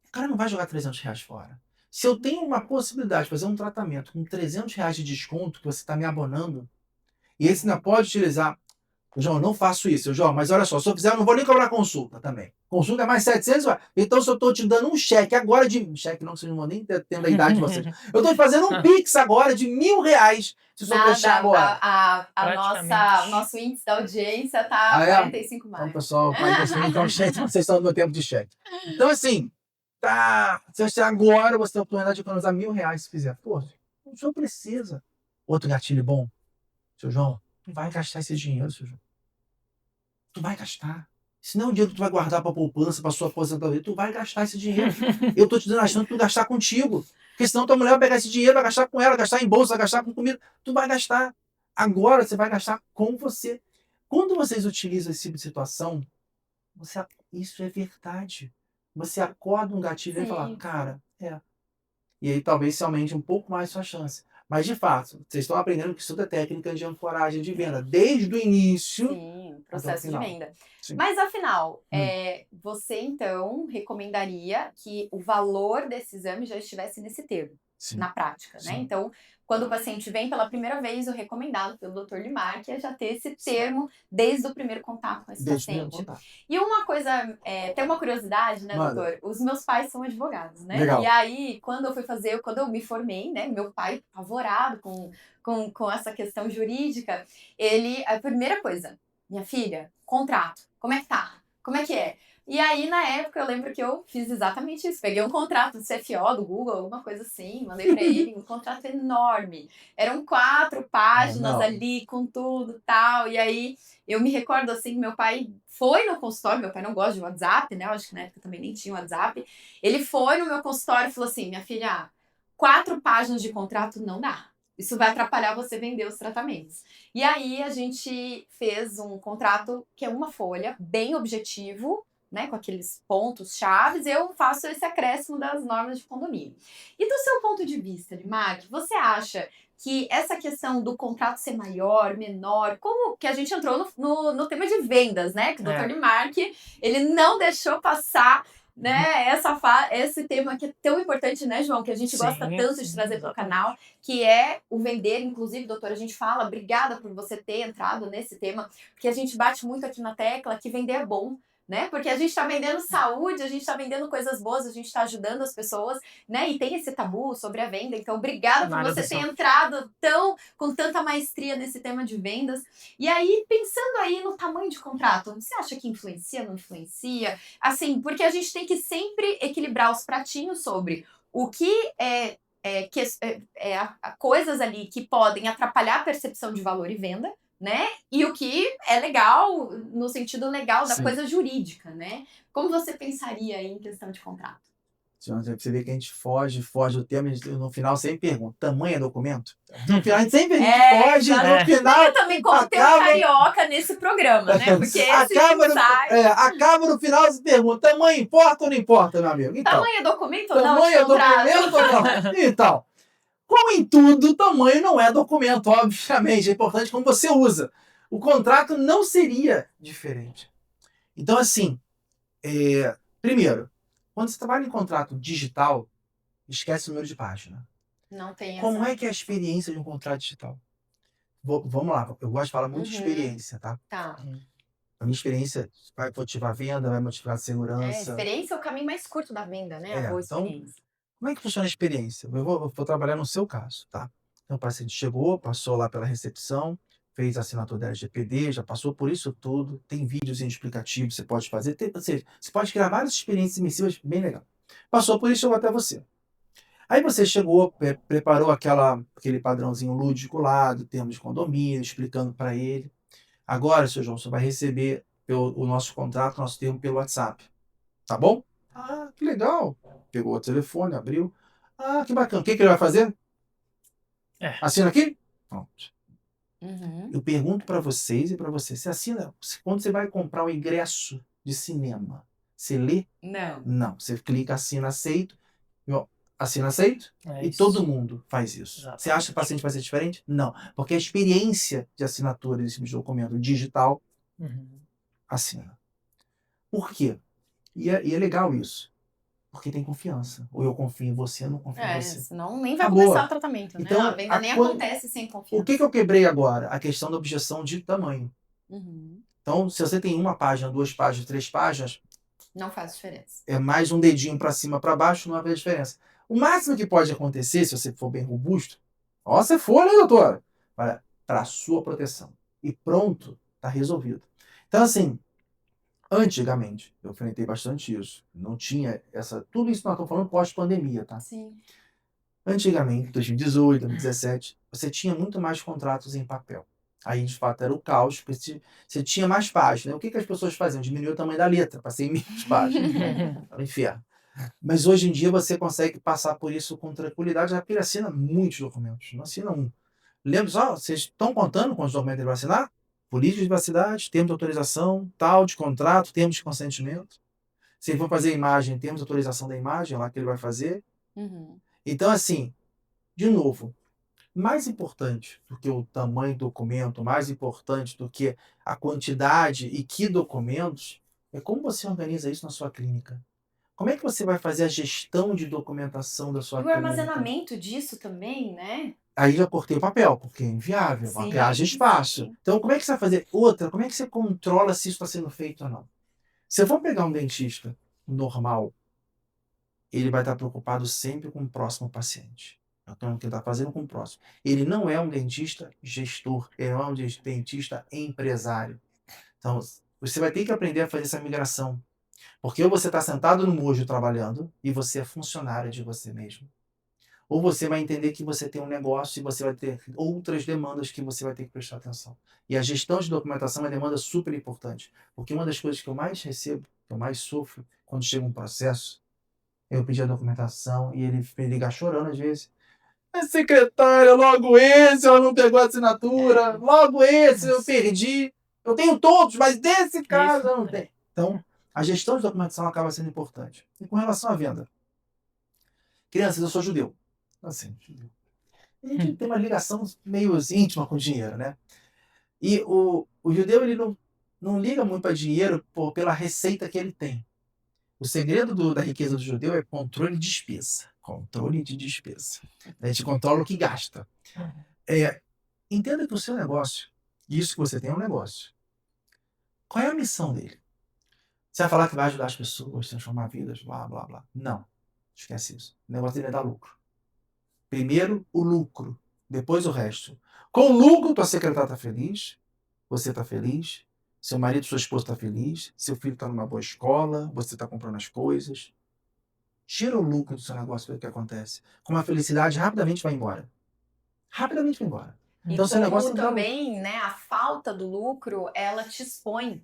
O cara não vai jogar R$300 fora. Se eu tenho uma possibilidade de fazer um tratamento com R$300 de desconto que você está me abonando, e esse ainda pode utilizar, João, eu não faço isso, João, mas olha só, se eu fizer, eu não vou nem cobrar consulta também. Consulta é mais 700, então se eu estou te dando um cheque agora de... Cheque não, vocês não vão nem tendo a idade de vocês. Eu estou te fazendo um Pix agora de R$1.000, se você fechar agora. Nosso índice da audiência tá 45 mais. Então, pessoal, 45, então, cheque, vocês estão no meu tempo de cheque. Então, assim, se agora você tem a oportunidade de economizar R$1.000 se fizer. Pô, o senhor precisa. Outro gatilho bom, seu João, tu vai gastar esse dinheiro, seu João. Tu vai gastar. Se não é um dinheiro que tu vai guardar para poupança, para sua aposentadoria, tu vai gastar esse dinheiro. Eu tô te dando a chance de tu gastar contigo. Porque senão tua mulher vai pegar esse dinheiro, vai gastar com ela, vai gastar em bolsa, vai gastar com comida. Tu vai gastar. Agora você vai gastar com você. Quando vocês utilizam esse tipo de situação, isso é verdade. Você acorda um gatilho e fala, cara, E aí talvez se aumente um pouco mais sua chance. Mas, de fato, vocês estão aprendendo que isso é técnica de ancoragem de venda, desde o início. Sim, processo de venda. Sim. Mas, afinal, você, então, recomendaria que o valor desse exame já estivesse nesse termo, na prática, né? Então, quando o paciente vem pela primeira vez, o recomendado pelo Dr. Limarque é já ter esse termo desde o primeiro contato com esse paciente. E uma coisa, tem uma curiosidade, né, doutor? Os meus pais são advogados, né? Legal. E aí, quando eu me formei, né, meu pai, apavorado com essa questão jurídica, a primeira coisa, minha filha, contrato, como é que tá? Como é que é? E aí, na época, eu lembro que eu fiz exatamente isso. Peguei um contrato do CFO, do Google, alguma coisa assim, mandei pra ele, um contrato enorme. Eram 4 páginas ali, com tudo, tal. E aí, eu me recordo, assim, que meu pai foi no consultório, meu pai não gosta de WhatsApp, né? Eu acho que na época também nem tinha WhatsApp. Ele foi no meu consultório e falou assim, minha filha, 4 páginas de contrato não dá. Isso vai atrapalhar você vender os tratamentos. E aí, a gente fez um contrato que é uma folha, bem objetivo, né, com aqueles pontos chaves, eu faço esse acréscimo das normas de condomínio. E do seu ponto de vista, Limark, você acha que essa questão do contrato ser maior, menor, como que a gente entrou no tema de vendas, né, que o Dr. Limark, ele não deixou passar, né, esse tema que é tão importante, né, João, que a gente gosta tanto de trazer para o canal, que é o vender. Inclusive, doutora, a gente fala, obrigada por você ter entrado nesse tema, porque a gente bate muito aqui na tecla que vender é bom, né? Porque a gente está vendendo saúde, a gente está vendendo coisas boas, a gente está ajudando as pessoas, né? E tem esse tabu sobre a venda. Então, obrigada por você ter entrado com tanta maestria nesse tema de vendas. E aí, pensando aí no tamanho de contrato, você acha que influencia, não influencia? Assim, porque a gente tem que sempre equilibrar os pratinhos sobre o que coisas ali que podem atrapalhar a percepção de valor e venda, né? E o que é legal, no sentido legal da coisa jurídica, né? Como você pensaria aí em questão de contrato? Você vê que a gente foge do tema, no final sempre pergunta, tamanho é documento? No final a gente sempre foge, no final... Eu também contei um carioca nesse programa, né? Porque acaba no final e pergunta, tamanho importa ou não importa, meu amigo? Então, tamanho é documento ou não? Tamanho é documento ou não? Então, como em tudo, tamanho não é documento, obviamente. É importante como você usa. O contrato não seria diferente. Então, assim, primeiro, quando você trabalha em contrato digital, esquece o número de página. Não tem Como é que é a experiência de um contrato digital? Vamos lá, eu gosto de falar muito de experiência, tá? Tá. A minha experiência vai motivar a venda, vai motivar a segurança. Experiência é o caminho mais curto da venda, né? A boa experiência. Então, como é que funciona a experiência? Eu vou trabalhar no seu caso, tá? Então, o paciente chegou, passou lá pela recepção, fez a assinatura da LGPD, já passou por isso tudo, tem vídeos explicativos, você pode fazer, ou seja, você pode criar várias experiências imersivas bem legal. Passou por isso, chegou até você. Aí você chegou, preparou aquele padrãozinho lúdico lá, do termo de condomínio, explicando para ele. Agora, seu João, você vai receber o nosso contrato, nosso termo pelo WhatsApp. Tá bom? Ah, que legal. Pegou o telefone, abriu. Ah, que bacana. O que ele vai fazer? Assina aqui? Pronto. Eu pergunto para vocês e para você, você assina quando você vai comprar um ingresso de cinema? Você lê? Não. Não. Você clica, assina, aceito. Assina, aceito. E todo mundo faz isso. Exatamente. Você acha que o paciente vai ser diferente? Não. Porque a experiência de assinatura desse documento digital assina. Por quê? E é legal isso. Porque tem confiança. Ou eu confio em você, eu não confio em você. Senão nem vai começar o tratamento, né? Então, a venda nem acontece sem confiança. O que eu quebrei agora? A questão da objeção de tamanho. Então, se você tem 1 página, 2 páginas, 3 páginas... Não faz diferença. É mais um dedinho para cima, para baixo, não vai fazer diferença. O máximo que pode acontecer, se você for bem robusto... Ó, você for, né, doutora? Para a sua proteção. E pronto, tá resolvido. Então, assim... Antigamente, eu enfrentei bastante isso. Não tinha tudo isso nós estamos falando pós-pandemia, tá? Sim. Antigamente, 2018, 2017, você tinha muito mais contratos em papel. Aí, de fato, era o caos, porque você tinha mais páginas. O que as pessoas faziam? Diminuir o tamanho da letra, para ser menos páginas. Era um inferno. Mas hoje em dia você consegue passar por isso com tranquilidade, porque ele assina muitos documentos, não assina um. Lembra só, vocês estão contando quantos documentos ele vai assinar? Política de privacidade, termo de autorização, tal de contrato, termos de consentimento. Se ele for fazer imagem, termos de autorização da imagem, lá que ele vai fazer. Então, assim, de novo, mais importante do que o tamanho do documento, mais importante do que a quantidade e que documentos, é como você organiza isso na sua clínica. Como é que você vai fazer a gestão de documentação da sua clínica? E o armazenamento disso também, né? Aí já cortei o papel, porque é inviável, haja espaço. Sim. Então, como é que você vai fazer? Outra, como é que você controla se isso está sendo feito ou não? Se eu for pegar um dentista normal, ele vai estar preocupado sempre com o próximo paciente. Então, o que ele está fazendo com o próximo. Ele não é um dentista gestor, ele não é um dentista empresário. Então, você vai ter que aprender a fazer essa migração. Porque ou você está sentado no mojo trabalhando e você é funcionário de você mesmo. Ou você vai entender que você tem um negócio e você vai ter outras demandas que você vai ter que prestar atenção. E a gestão de documentação é uma demanda super importante. Porque uma das coisas que eu mais recebo, que eu mais sofro, quando chega um processo, eu pedi a documentação e ele me liga chorando às vezes. A secretária, logo esse, ela não pegou a assinatura. Logo esse, eu perdi. Eu tenho todos, mas desse caso eu não tenho. Então, a gestão de documentação acaba sendo importante. E com relação à venda. Crianças, eu sou judeu. Assim, judeu. A gente tem uma ligação meio íntima com o dinheiro, né? E o judeu, ele não liga muito para dinheiro pela receita que ele tem. O segredo da riqueza do judeu é controle de despesa. Controle de despesa. A gente controla o que gasta. Entenda que o seu negócio, isso que você tem é um negócio. Qual é a missão dele? Você vai falar que vai ajudar as pessoas, transformar vidas, blá, blá, blá. Não. Esquece isso. O negócio dele é dar lucro. Primeiro o lucro, depois o resto. Com o lucro, tua secretária está feliz, você está feliz, seu marido, sua esposa está feliz, seu filho está numa boa escola, você está comprando as coisas. Tira o lucro do seu negócio para ver o que acontece. Com a felicidade, rapidamente vai embora. Rapidamente vai embora. E então, seu negócio também, né, a falta do lucro, ela te expõe.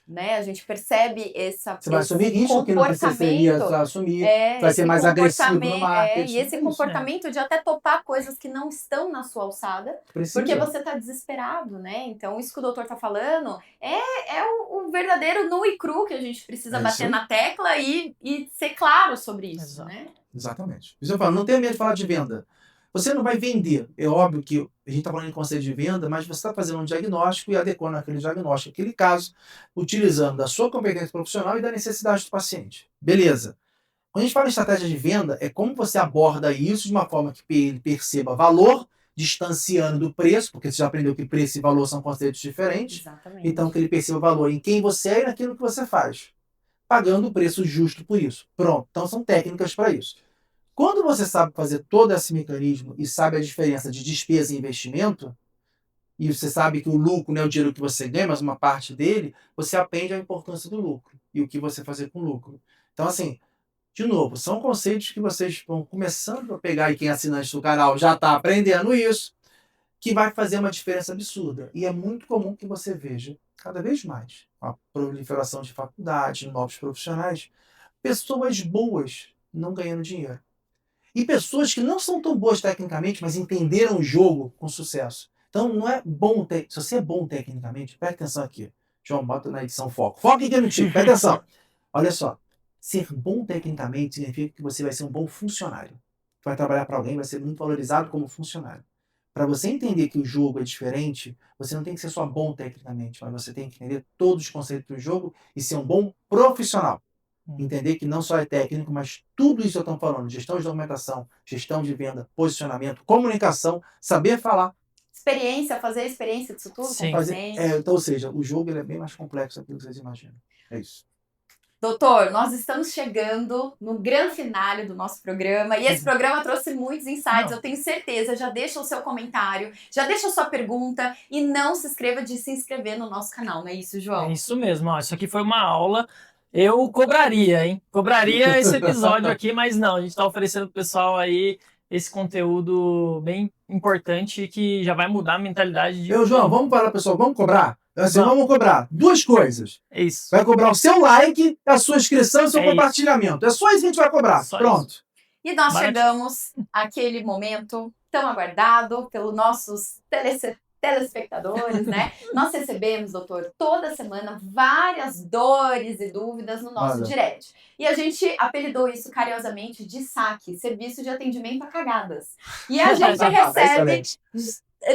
Né? A gente percebe você vai assumir risco que não precisaria assumir, vai ser mais agressivo no marketing. E esse comportamento de até topar coisas que não estão na sua alçada, porque você está desesperado, né? Então, isso que o doutor está falando é o verdadeiro nu e cru que a gente precisa bater na tecla e ser claro sobre isso, né? Exatamente. Isso eu falo, não tenha medo de falar de venda. Você não vai vender. É óbvio que a gente está falando em conceito de venda, mas você está fazendo um diagnóstico e adequando aquele diagnóstico, aquele caso, utilizando da sua competência profissional e da necessidade do paciente. Beleza. Quando a gente fala em estratégia de venda, é como você aborda isso de uma forma que ele perceba valor, distanciando do preço, porque você já aprendeu que preço e valor são conceitos diferentes. Exatamente. Então, que ele perceba valor em quem você é e naquilo que você faz. Pagando o preço justo por isso. Pronto. Então, são técnicas para isso. Quando você sabe fazer todo esse mecanismo e sabe a diferença de despesa e investimento, e você sabe que o lucro não é o dinheiro que você ganha, mas uma parte dele, você aprende a importância do lucro e o que você fazer com o lucro. Então, assim, de novo, são conceitos que vocês vão começando a pegar, e quem é assinante do canal já está aprendendo isso, que vai fazer uma diferença absurda. E é muito comum que você veja, cada vez mais, a proliferação de faculdades, novos profissionais, pessoas boas não ganhando dinheiro. E pessoas que não são tão boas tecnicamente, mas entenderam o jogo com sucesso. Então, não é bom... Se você é bom tecnicamente, presta atenção aqui. João, bota na edição foco. Foco aqui no time, presta atenção. Olha só. Ser bom tecnicamente significa que você vai ser um bom funcionário. Vai trabalhar para alguém, vai ser muito valorizado como funcionário. Para você entender que o jogo é diferente, você não tem que ser só bom tecnicamente, mas você tem que entender todos os conceitos do jogo e ser um bom profissional. Entender que não só é técnico, mas tudo isso que eu estou falando, gestão de documentação, gestão de venda, posicionamento, comunicação, saber falar. Experiência, fazer a experiência disso tudo. Sim. Então, ou seja, o jogo ele é bem mais complexo do que vocês imaginam. É isso. Doutor, nós estamos chegando no grande finale do nosso programa e esse programa trouxe muitos insights, eu tenho certeza. Já deixa o seu comentário, já deixa a sua pergunta e não se esqueça de se inscrever no nosso canal, não é isso, João? É isso mesmo, ó, isso aqui foi uma aula. Eu cobraria, hein? Cobraria esse episódio aqui, mas não, a gente está oferecendo pro pessoal aí esse conteúdo bem importante que já vai mudar a mentalidade de... João, vamos falar, pessoal, vamos cobrar? Assim, vamos cobrar duas coisas. É isso. Vai cobrar o seu like, a sua inscrição e o seu compartilhamento. É só isso que a gente vai cobrar. Só pronto. Isso. E nós chegamos àquele momento tão aguardado pelos nossos telespectadores, né? Nós recebemos, doutor, toda semana várias dores e dúvidas no nosso direct. E a gente apelidou isso carinhosamente de SAC, Serviço de Atendimento a Cagadas. E a gente recebe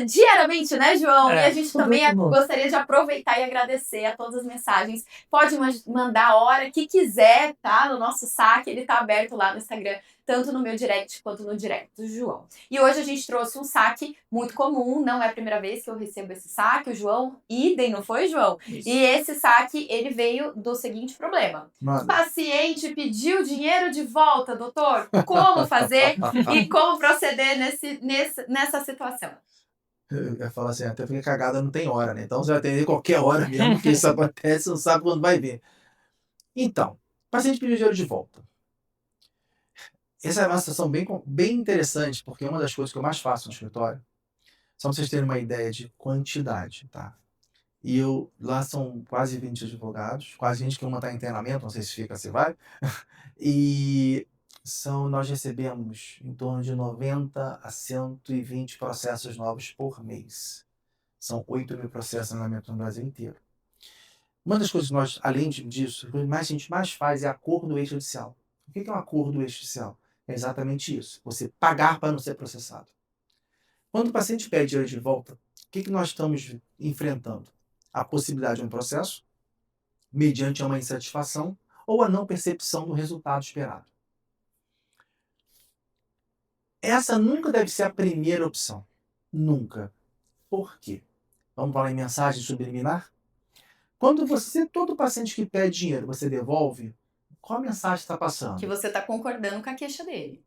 diariamente, né, João? E a gente também gostaria de aproveitar e agradecer a todas as mensagens. Pode mandar a hora que quiser, tá? No nosso saque, ele tá aberto lá no Instagram, tanto no meu direct quanto no direct do João. E hoje a gente trouxe um saque muito comum, não é a primeira vez que eu recebo esse saque, o João idem, não foi, João? Isso. E esse saque, ele veio do seguinte problema. O paciente pediu dinheiro de volta, doutor. Como fazer e como proceder nessa situação? Eu ia falar assim, até porque cagada não tem hora, né? Então você vai atender qualquer hora mesmo, porque isso acontece, não sabe quando vai ver. Então, o paciente pediu dinheiro de volta. Essa é uma situação bem interessante, porque uma das coisas que eu mais faço no escritório, só para vocês terem uma ideia de quantidade, tá? E lá são quase 20 advogados, quase 20 que uma está em internamento, não sei se fica, se vai. E nós recebemos em torno de 90 a 120 processos novos por mês. São 8.000 processos em andamento no Brasil inteiro. Uma das coisas que nós, além disso, o que a gente mais faz é acordo extrajudicial. O que é um acordo extrajudicial? É exatamente isso. Você pagar para não ser processado. Quando o paciente pede dinheiro de volta, o que nós estamos enfrentando? A possibilidade de um processo, mediante uma insatisfação ou a não percepção do resultado esperado. Essa nunca deve ser a primeira opção. Nunca. Por quê? Vamos falar em mensagem subliminar? Quando todo paciente que pede dinheiro, você devolve, qual a mensagem está passando? Que você está concordando com a queixa dele.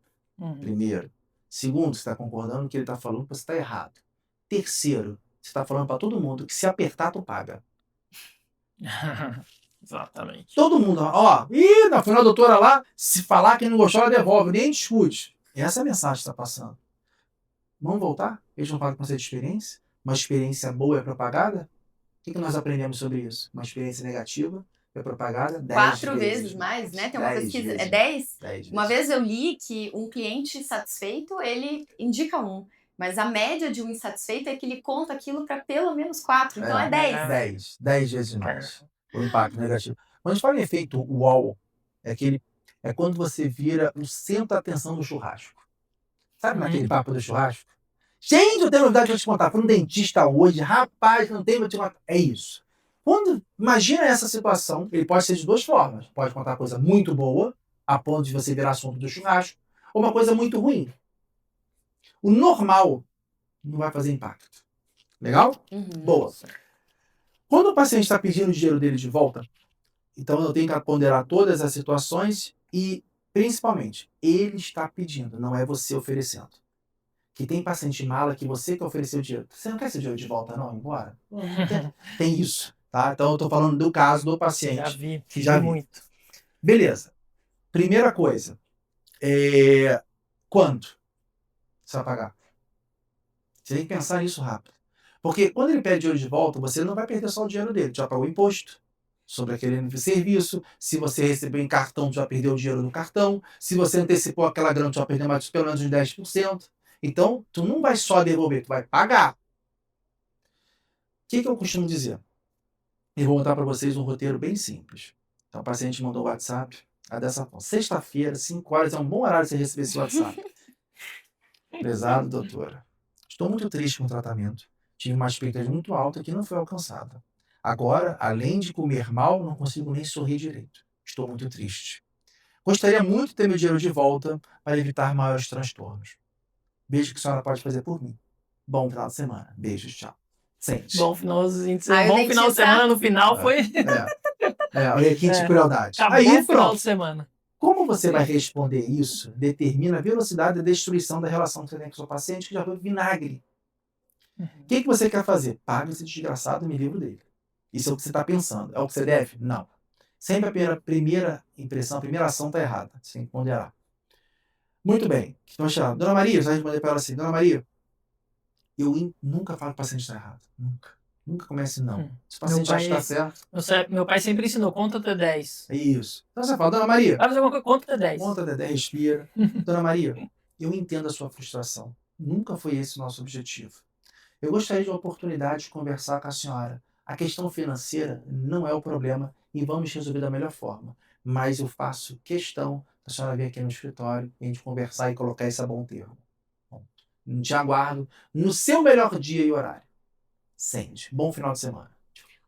Primeiro. Segundo, você está concordando que ele está falando que você está errado. Terceiro, você está falando para todo mundo que se apertar, tu paga. Exatamente. Todo mundo, na final a doutora lá, se falar que não gostou, ela devolve, nem discute. Essa é a mensagem que está passando. Vamos voltar? Eles não falam com você de experiência? Uma experiência boa é propagada? O que nós aprendemos sobre isso? Uma experiência negativa é propagada 10 4 vezes mais, né? Tem uma pesquisa, é 10? 10 uma vez eu li que um cliente satisfeito, ele indica um. Mas a média de um insatisfeito é que ele conta aquilo para pelo menos 4. Então é 10. 10 vezes mais. O impacto negativo. Quando a gente fala em efeito UOL, é quando você vira o centro da atenção do churrasco. Sabe naquele papo do churrasco? Gente, eu tenho novidade para te contar. Fui um dentista hoje, rapaz, não tem para te contar. É isso. Imagina essa situação, ele pode ser de duas formas. Pode contar coisa muito boa, a ponto de você virar assunto do churrasco, ou uma coisa muito ruim. O normal não vai fazer impacto. Legal? Boa. Quando o paciente está pedindo o dinheiro dele de volta, então eu tenho que ponderar todas as situações e, principalmente, ele está pedindo, não é você oferecendo. Que tem paciente mala que você que ofereceu o dinheiro. Você não quer esse dinheiro de volta, não? Embora? Tem isso. Tá? Então eu estou falando do caso do paciente. Já vi muito. Beleza. Primeira coisa. Quanto você vai pagar? Você tem que pensar nisso rápido. Porque quando ele pede dinheiro de volta, você não vai perder só o dinheiro dele. Já pagou o imposto sobre aquele serviço. Se você recebeu em cartão, já perdeu o dinheiro do cartão. Se você antecipou aquela grana, já perdeu mais pelo menos uns 10%. Então, tu não vai só devolver, tu vai pagar. O que eu costumo dizer? Eu vou botar para vocês um roteiro bem simples. Então, o paciente mandou o WhatsApp. Dessa forma. Sexta-feira, 5 horas, é um bom horário você receber esse WhatsApp. Prezado, doutora. Estou muito triste com o tratamento. Tive uma expectativa muito alta que não foi alcançada. Agora, além de comer mal, não consigo nem sorrir direito. Estou muito triste. Gostaria muito de ter meu dinheiro de volta para evitar maiores transtornos. Beijo que a senhora pode fazer por mim. Bom final de semana. Beijos, tchau. Sente. Bom finalzinho de semana. Bom final de semana, no final foi... requinte de crueldade. Acabou o final de semana. Como você vai responder isso determina a velocidade da destruição da relação que você tem com o seu paciente, que já foi vinagre. O que você quer fazer? Paga esse desgraçado e me livro dele. Isso é o que você está pensando. É o que você deve? Não. Sempre a primeira impressão, a primeira ação está errada. Você tem que ponderar. Muito bem. Então, Dona Maria, você vai responder para ela assim, Dona Maria, eu nunca falo que o paciente está errado. Nunca. Nunca comece não. Se o paciente acha que está certo... Meu pai sempre ensinou, conta até 10. É isso. Então você fala, Dona Maria... Vai fazer alguma coisa, conta até 10. Conta até 10, respira. Dona Maria, eu entendo a sua frustração. Nunca foi esse o nosso objetivo. Eu gostaria de uma oportunidade de conversar com a senhora. A questão financeira não é o problema e vamos resolver da melhor forma. Mas eu faço questão da senhora vir aqui no escritório e a gente conversar e colocar esse a bom termo. Bom, te aguardo no seu melhor dia e horário. Sente. Bom final de semana.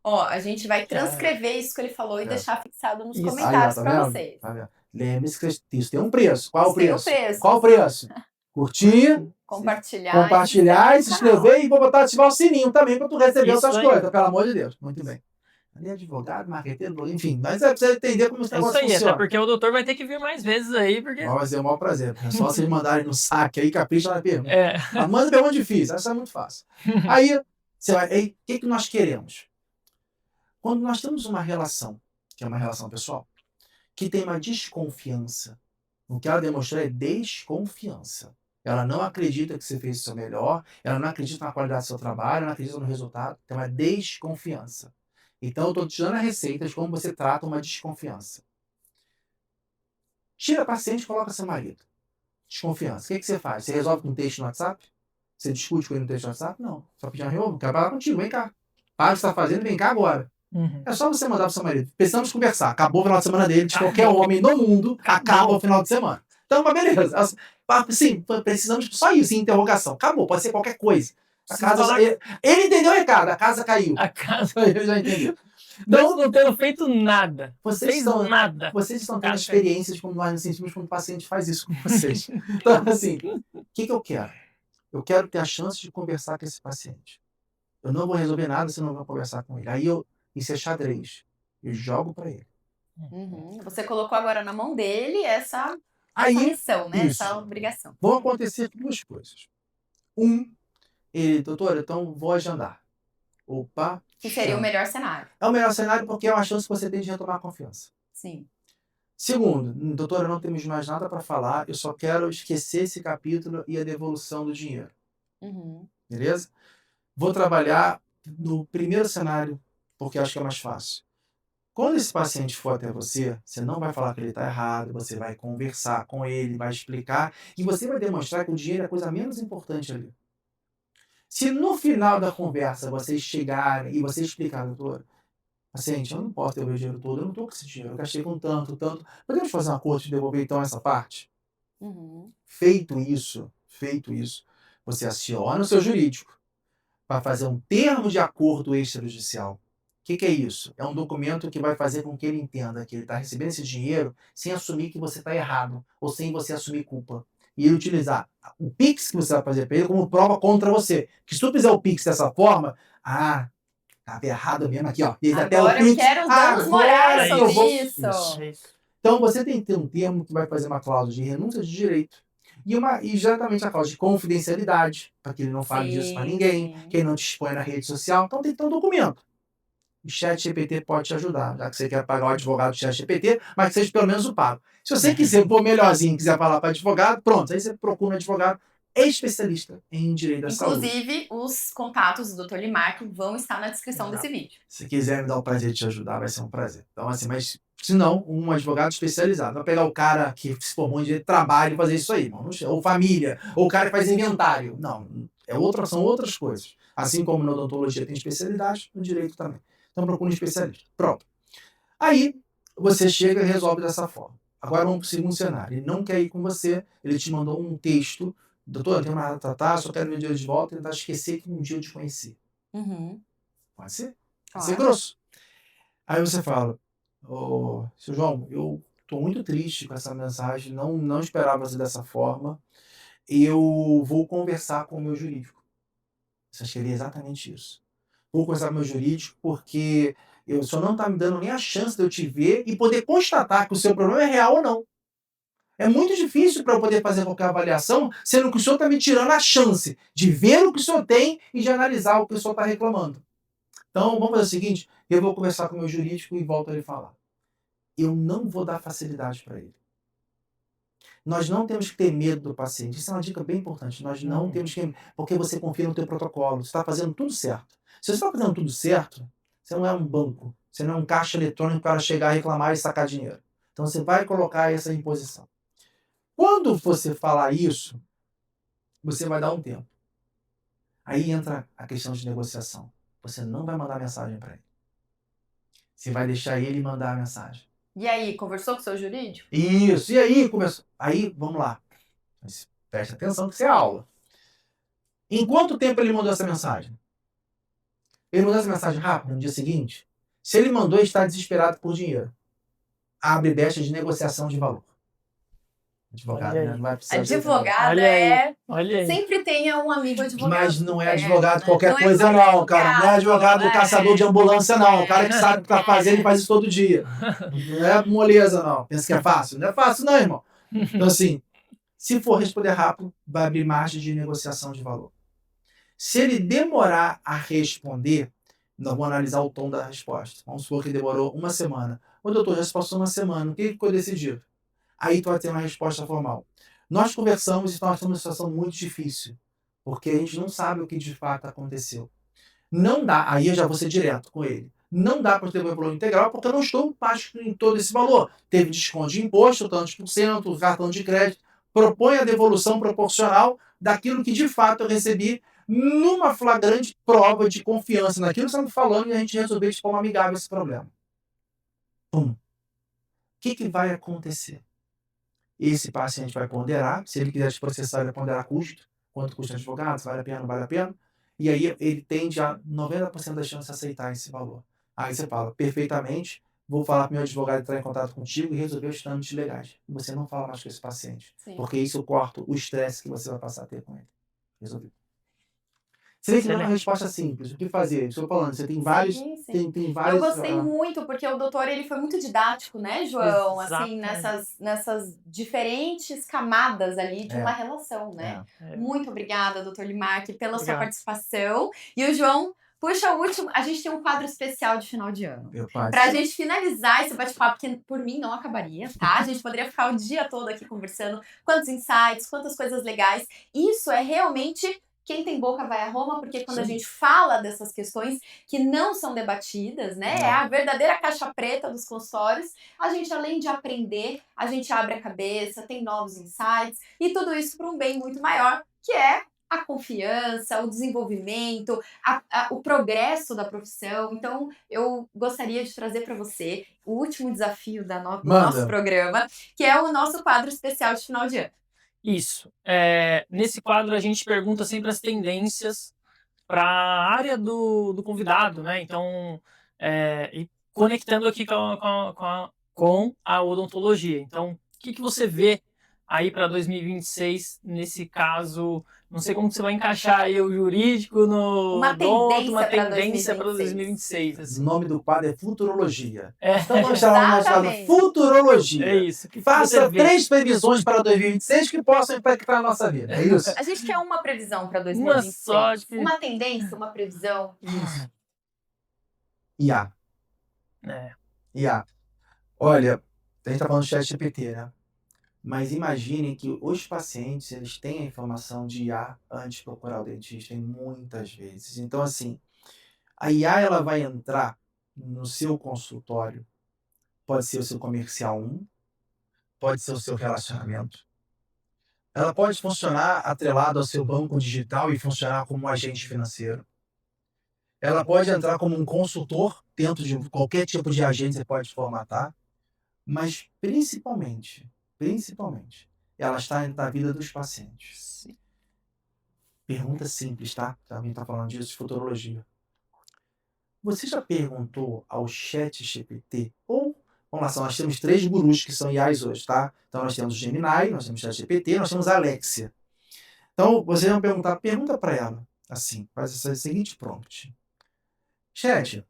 A gente vai transcrever isso que ele falou e deixar fixado nos comentários para vocês. Tá. Lembre-se que isso tem um preço. Qual o preço? Preço. Qual o preço? Curtir, compartilhar, se inscrever e vou botar ativar o sininho também para tu receber essas coisas, pelo amor de Deus. Muito bem. Ali é advogado, marqueteiro, enfim, mas é pra você entender como esse negócio funciona. Até porque o doutor vai ter que vir mais vezes aí, porque... Vai ser um maior prazer. É só vocês mandarem no saque aí, capricha na pergunta. Mas manda pergunta difícil, essa é muito fácil. Aí, o que nós queremos? Quando nós temos uma relação, que é uma relação pessoal, que tem uma desconfiança. O que ela demonstrou é desconfiança. Ela não acredita que você fez o seu melhor, ela não acredita na qualidade do seu trabalho, ela não acredita no resultado, tem uma desconfiança. Então, eu estou te dando a receita de como você trata uma desconfiança. Tira a paciente e coloca seu marido. Desconfiança. O que você faz? Você resolve com um texto no WhatsApp? Você discute com ele no texto no WhatsApp? Não. Só pedir uma reunião, quero falar contigo, vem cá. Para o que você está fazendo, vem cá agora. É só você mandar pro seu marido. Precisamos conversar. Acabou o final de semana dele, de qualquer homem no mundo, acaba o final de semana. Então, mas beleza. Sim, precisamos só isso, interrogação. Acabou, pode ser qualquer coisa. A casa, ele entendeu o recado, a casa caiu. A casa. Eu já entendi. Então, não tendo feito nada. Vocês estão tendo experiências como nós nos sentimos quando o paciente faz isso com vocês. Então, assim, o que eu quero? Eu quero ter a chance de conversar com esse paciente. Eu não vou resolver nada se eu não vou conversar com ele. Isso é xadrez. Eu jogo para ele. Você colocou agora na mão dele essa missão, né? Isso. Essa obrigação. Vão acontecer duas coisas. Ele, doutora, então vou agendar. Opa. Que seria o melhor cenário. É o melhor cenário porque é uma chance que você tem de retomar a confiança. Sim. Segundo, doutora, não temos mais nada para falar, eu só quero esquecer esse capítulo e a devolução do dinheiro. Beleza? Vou trabalhar no primeiro cenário, porque acho que é mais fácil. Quando esse paciente for até você, você não vai falar que ele está errado, você vai conversar com ele, vai explicar, e você vai demonstrar que o dinheiro é a coisa menos importante ali. Se no final da conversa vocês chegarem e você explicar, doutor, paciente, eu não posso devolver o dinheiro todo, eu não estou com esse dinheiro, eu gastei com tanto. Podemos fazer um acordo de devolver então essa parte? Feito isso, você aciona o seu jurídico para fazer um termo de acordo extrajudicial. O que é isso? É um documento que vai fazer com que ele entenda que ele está recebendo esse dinheiro sem assumir que você está errado ou sem você assumir culpa. E ele utilizar o Pix que você vai fazer para ele como prova contra você. Que se tu fizer o Pix dessa forma, estava errado mesmo aqui, ó. Agora eu quero danos morais sobre isso. Então você tem que ter um termo que vai fazer uma cláusula de renúncia de direito e exatamente a cláusula de confidencialidade, para que ele não fale disso para ninguém, que ele não te expõe na rede social. Então tem que ter um documento. O ChatGPT pode te ajudar, já que você quer pagar o advogado do ChatGPT, mas que seja pelo menos o pago. Se você quiser pôr melhorzinho, quiser falar para advogado, pronto, aí você procura um advogado especialista em direito da saúde. Inclusive, os contatos do Dr. Limark vão estar na descrição desse vídeo. Se quiser me dar o prazer de te ajudar, vai ser um prazer. Então, assim, mas se não, um advogado especializado. Vai pegar o cara que se formou em direito de trabalho e fazer isso aí, irmão. Ou família, ou o cara que faz inventário. Não, são outras coisas. Assim como na odontologia tem especialidade, no direito também. Então procura um especialista. Pronto. Aí você chega e resolve dessa forma. Agora vamos para o segundo cenário. Ele não quer ir com você, ele te mandou um texto. Doutor, tem uma tratar, só quero meu dinheiro de volta e tentar esquecer que um dia eu te conheci. Pode ser? Pode ser grosso. Aí você fala, seu João, eu estou muito triste com essa mensagem, não esperava você dessa forma. Eu vou conversar com o meu jurídico. Você seria exatamente isso. Vou conversar com o meu jurídico porque o senhor não está me dando nem a chance de eu te ver e poder constatar que o seu problema é real ou não. É muito difícil para eu poder fazer qualquer avaliação, sendo que o senhor está me tirando a chance de ver o que o senhor tem e de analisar o que o senhor está reclamando. Então, vamos fazer o seguinte, eu vou conversar com o meu jurídico e volto a ele falar. Eu não vou dar facilidade para ele. Nós não temos que ter medo do paciente. Isso é uma dica bem importante. Nós não temos que... Porque você confia no teu protocolo. Você está fazendo tudo certo. Se você está fazendo tudo certo, você não é um banco. Você não é um caixa eletrônico para chegar, reclamar e sacar dinheiro. Então você vai colocar essa imposição. Quando você falar isso, você vai dar um tempo. Aí entra a questão de negociação. Você não vai mandar mensagem para ele. Você vai deixar ele mandar a mensagem. E aí, conversou com o seu jurídico? Isso. E aí, começou. Aí, vamos lá. Mas preste atenção que isso é aula. Em quanto tempo ele mandou essa mensagem? Ele mandou essa mensagem rápido, no dia seguinte? Se ele mandou, ele está desesperado por dinheiro. Abre brecha de negociação de valor. Advogado, né? Não vai precisar. Advogado sempre tenha um amigo advogado. Mas não é advogado qualquer coisa, não, cara. Não é advogado caçador de ambulância, não. O cara que sabe o que tá fazendo e faz isso todo dia. Não é moleza, não. Pensa que é fácil? Não é fácil, não, irmão. Então, assim, se for responder rápido, vai abrir margem de negociação de valor. Se ele demorar a responder, Nós vamos analisar o tom da resposta. Vamos supor que demorou uma semana. Ô, doutor, já se passou uma semana. O que ficou decidido? Aí tu vai ter uma resposta formal. Nós conversamos e nós estamos numa situação muito difícil, porque a gente não sabe o que de fato aconteceu. Não dá, aí eu já vou ser direto com ele. Não dá para ter o valor integral porque eu não estou parte em todo esse valor. Teve desconto de imposto, tantos por cento, cartão de crédito. Propõe a devolução proporcional daquilo que de fato eu recebi numa flagrante prova de confiança naquilo que você está falando e a gente resolver de forma amigável esse problema. Pum. O que vai acontecer? Esse paciente vai ponderar, se ele quiser te processar, ele vai ponderar custo, quanto custa advogado, se vale a pena, não vale a pena. E aí ele tende a 90% das chances de aceitar esse valor. Aí você fala, perfeitamente, vou falar para o meu advogado entrar em contato contigo e resolver os trâmites legais. E você não fala mais com esse paciente. Sim. Porque isso corta o estresse que você vai passar a ter com ele. Resolvido. Você tem uma resposta simples. O que fazer? Estou falando, você tem vários. Sim. Tem vários. Eu gostei muito, porque o doutor ele foi muito didático, né, João? Assim, nessas diferentes camadas ali de uma relação, né? Muito obrigada, doutor Limarque, pela sua participação. E o João, puxa, o último. A gente tem um quadro especial de final de ano. Pra gente finalizar esse bate-papo, que por mim não acabaria, tá? A gente poderia ficar o dia todo aqui conversando. Quantos insights, quantas coisas legais. Isso é realmente. Quem tem boca vai a Roma, porque quando a gente fala dessas questões que não são debatidas, né? É a verdadeira caixa preta dos consultórios. A gente, além de aprender, a gente abre a cabeça, tem novos insights e tudo isso para um bem muito maior, que é a confiança, o desenvolvimento, o progresso da profissão. Então, eu gostaria de trazer para você o último desafio do nosso programa, que é o nosso quadro especial de final de ano. Isso. Nesse quadro a gente pergunta sempre as tendências para a área do convidado, né? Então, e conectando aqui com a odontologia. Então, o que você vê aí para 2026 nesse caso? Não sei como que você vai encaixar aí o jurídico no uma tendência para 2026. Assim. O nome do quadro é Futurologia. Então vamos chamar o nosso quadro Futurologia. É isso. Faça 3 previsões para 2026 que possam impactar a nossa vida. É isso? A gente quer uma previsão para 2026. Uma tendência, uma previsão. Isso. IA. IA. Olha, a gente está falando de ChatGPT, né? Mas imaginem que os pacientes, eles têm a informação de IA antes de procurar o dentista, muitas vezes. Então, assim, a IA ela vai entrar no seu consultório. Pode ser o seu comercial 1, pode ser o seu relacionamento. Ela pode funcionar atrelado ao seu banco digital e funcionar como um agente financeiro. Ela pode entrar como um consultor dentro de qualquer tipo de agente, você pode formatar. Mas, principalmente, ela está na vida dos pacientes. Sim. Pergunta simples, tá? Também está falando disso de futurologia. Você já perguntou ao ChatGPT? Ou, vamos lá, nós temos 3 gurus que são IAs hoje, tá? Então nós temos o Gemini, nós temos o ChatGPT, nós temos a Alexia. Então, vocês vão pergunta para ela, assim, faz esse seguinte prompt. Chat,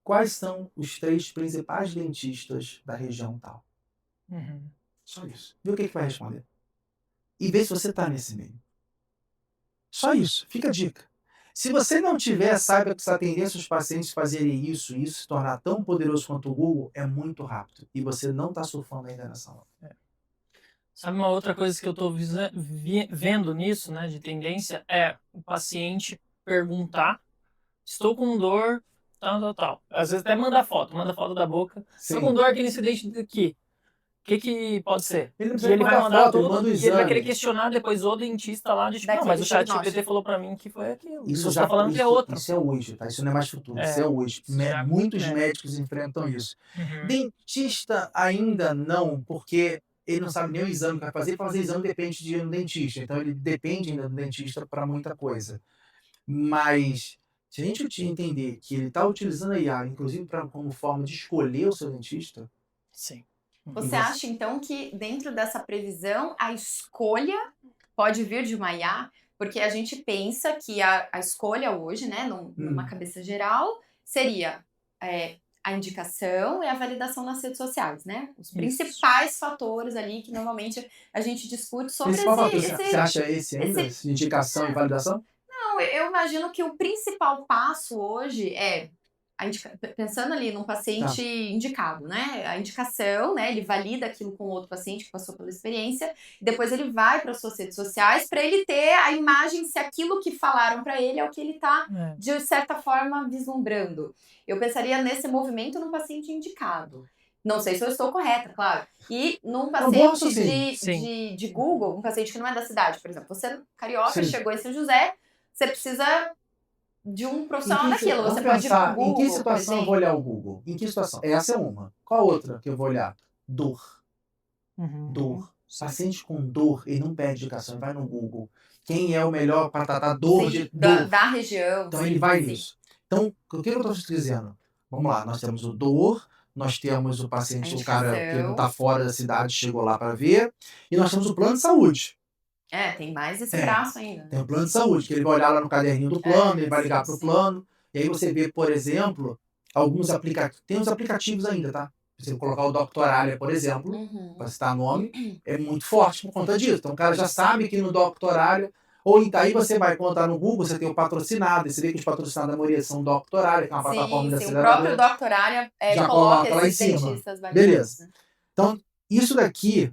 quais são os 3 principais dentistas da região tal? Só isso. Vê o que vai responder. E vê se você está nesse meio. Só isso. Fica a dica. Se você não tiver, saiba que essa tendência dos pacientes fazerem isso se tornar tão poderoso quanto o Google é muito rápido. E você não está surfando ainda nessa onda. Sabe uma outra coisa que eu estou vendo nisso, né, de tendência, é o paciente perguntar, estou com dor, tal. Às vezes até manda foto da boca. Sim. Estou com dor aqui nesse dente aqui. O que pode ser? Ele vai mandar foto, ele manda o exame. E ele vai querer questionar depois o dentista lá, de tipo, não, mas o ChatGPT falou pra mim que foi aquilo. Isso já tá falando que é outro. Isso é hoje, tá? Isso não é mais futuro, isso é hoje. Muitos médicos enfrentam isso. Dentista ainda não, porque ele não sabe nem o exame que vai fazer. Para fazer exame depende de um dentista. Então ele depende ainda do dentista para muita coisa. Mas se a gente entender que ele está utilizando a IA, inclusive como forma de escolher o seu dentista... Sim. Você acha, então, que dentro dessa previsão, a escolha pode vir de uma IA? Porque a gente pensa que a escolha hoje, né, numa cabeça geral, seria a indicação e a validação nas redes sociais, né? Os principais fatores ali que normalmente a gente discute sobre Você acha esse ainda? Indicação e validação? Não, Não, eu imagino que o principal passo hoje é, pensando ali num paciente indicado, né? A indicação, né? Ele valida aquilo com outro paciente que passou pela experiência, e depois ele vai para as suas redes sociais para ele ter a imagem se aquilo que falaram para ele é o que ele está, de certa forma, vislumbrando. Eu pensaria nesse movimento num paciente indicado. Não sei se eu estou correta, claro. E num paciente de Google, um paciente que não é da cidade, por exemplo. Você é carioca, chegou em São José, você precisa de um profissional daquilo. Você pode ir pro Google, em que situação eu vou olhar o Google? Em que situação? Essa é uma. Qual outra que eu vou olhar? Dor. Dor. Paciente com dor, ele não pede indicação, ele vai no Google. Quem é o melhor para tratar dor de dor? Da região. Então ele vai nisso. Então, o que eu estou dizendo? Vamos lá, nós temos o dor, nós temos o paciente, o cara que não está fora da cidade, chegou lá para ver, e nós temos o plano de saúde. Tem mais esse braço ainda. Tem o plano de saúde, que ele vai olhar lá no caderninho do plano, ele vai ligar para o plano, e aí você vê, por exemplo, alguns aplicativos. Tem uns aplicativos ainda, tá? Você colocar o Doctoralia, por exemplo, para citar nome, é muito forte por conta disso. Então o cara já sabe que no Doctoralia, ou aí você vai contar no Google, você tem o patrocinado, e você vê que os patrocinados da maioria são Doctoralia, que é uma plataforma de aceleradora. O próprio Doctoralia já coloca lá em cima. Beleza. Então, isso daqui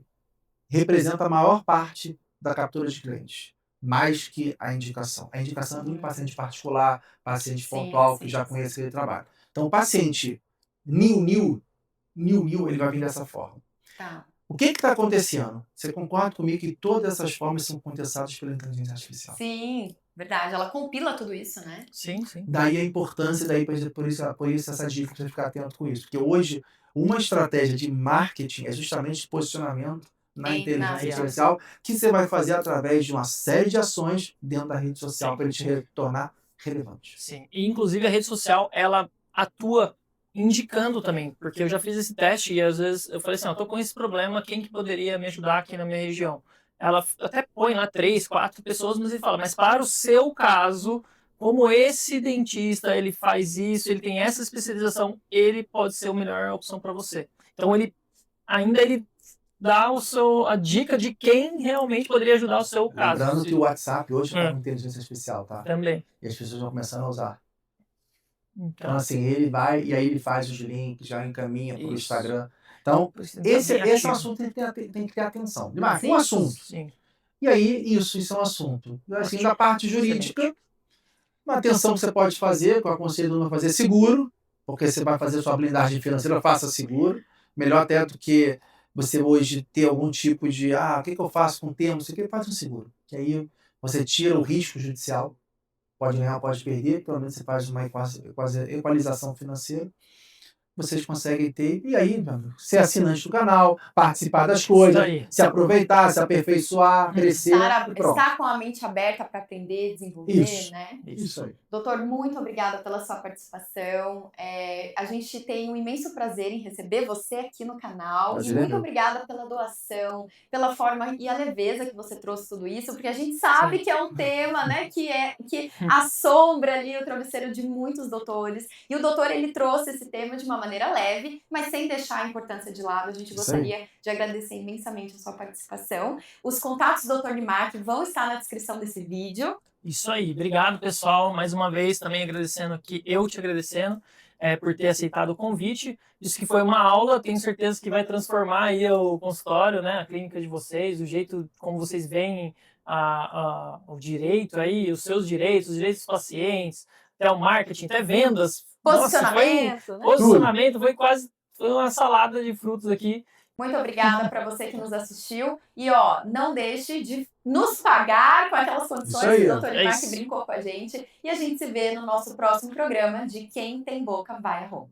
representa a maior parte da captura de clientes, mais que a indicação. A indicação é de um paciente particular, paciente pontual, que já conhece aquele trabalho. Então, o paciente new, ele vai vir dessa forma. O que está acontecendo? Você concorda comigo que todas essas formas são contestadas pela inteligência artificial? Sim, verdade. Ela compila tudo isso, né? Sim. Daí a importância, por isso essa dica, para você ficar atento com isso. Porque hoje, uma estratégia de marketing é justamente posicionamento na inteligência artificial, que você vai fazer através de uma série de ações dentro da rede social para ele te tornar relevante. Sim, e inclusive a rede social, ela atua indicando também, porque eu já fiz esse teste e às vezes eu falei assim, eu tô com esse problema, quem que poderia me ajudar aqui na minha região? Ela até põe lá 3, 4 pessoas, mas ele fala, mas para o seu caso, como esse dentista, ele faz isso, ele tem essa especialização, ele pode ser a melhor opção para você. Então ele dá a dica de quem realmente poderia ajudar o seu caso. Lembrando que o WhatsApp hoje está com inteligência artificial, tá? Também. E as pessoas vão começando a usar. Então, assim, ele vai e aí ele faz os links, já encaminha para o Instagram. Então, esse é um assunto que tem que ter atenção. Um assunto. Sim. E aí, isso é um assunto. Assim, da parte jurídica, uma atenção que você pode fazer, que eu aconselho a fazer seguro, porque você vai fazer sua blindagem financeira, faça seguro. Melhor até do que você hoje ter algum tipo de, o que eu faço com o termo, isso aqui, faz um seguro. Que aí você tira o risco judicial, pode ganhar, pode perder, pelo menos você faz uma equalização financeira, vocês conseguem ter, e aí, ser assinante do canal, participar das coisas, se aproveitar, se aperfeiçoar, crescer. Estar com a mente aberta para aprender, desenvolver, né? Isso aí. Doutor, muito obrigada pela sua participação. A gente tem um imenso prazer em receber você aqui no canal. E muito obrigada pela doação, pela forma e a leveza que você trouxe tudo isso, porque a gente sabe que é um tema, né, que assombra ali o travesseiro de muitos doutores. E o doutor, ele trouxe esse tema de uma maneira leve, mas sem deixar a importância de lado. A gente gostaria de agradecer imensamente a sua participação. Os contatos do Dr. Nimark vão estar na descrição desse vídeo. Isso aí. Obrigado, pessoal. Mais uma vez, também agradecendo aqui, te agradecendo por ter aceitado o convite. Isso que foi uma aula, tenho certeza que vai transformar aí o consultório, né, a clínica de vocês, o jeito como vocês veem o direito aí, os seus direitos, os direitos dos pacientes, até o marketing, até vendas. Posicionamento, Posicionamento foi uma salada de frutos aqui. Muito obrigada para você que nos assistiu. E não deixe de nos pagar com aquelas condições que o Dr. Nimark brincou com a gente. E a gente se vê no nosso próximo programa de Quem Tem Boca Vai a Roma.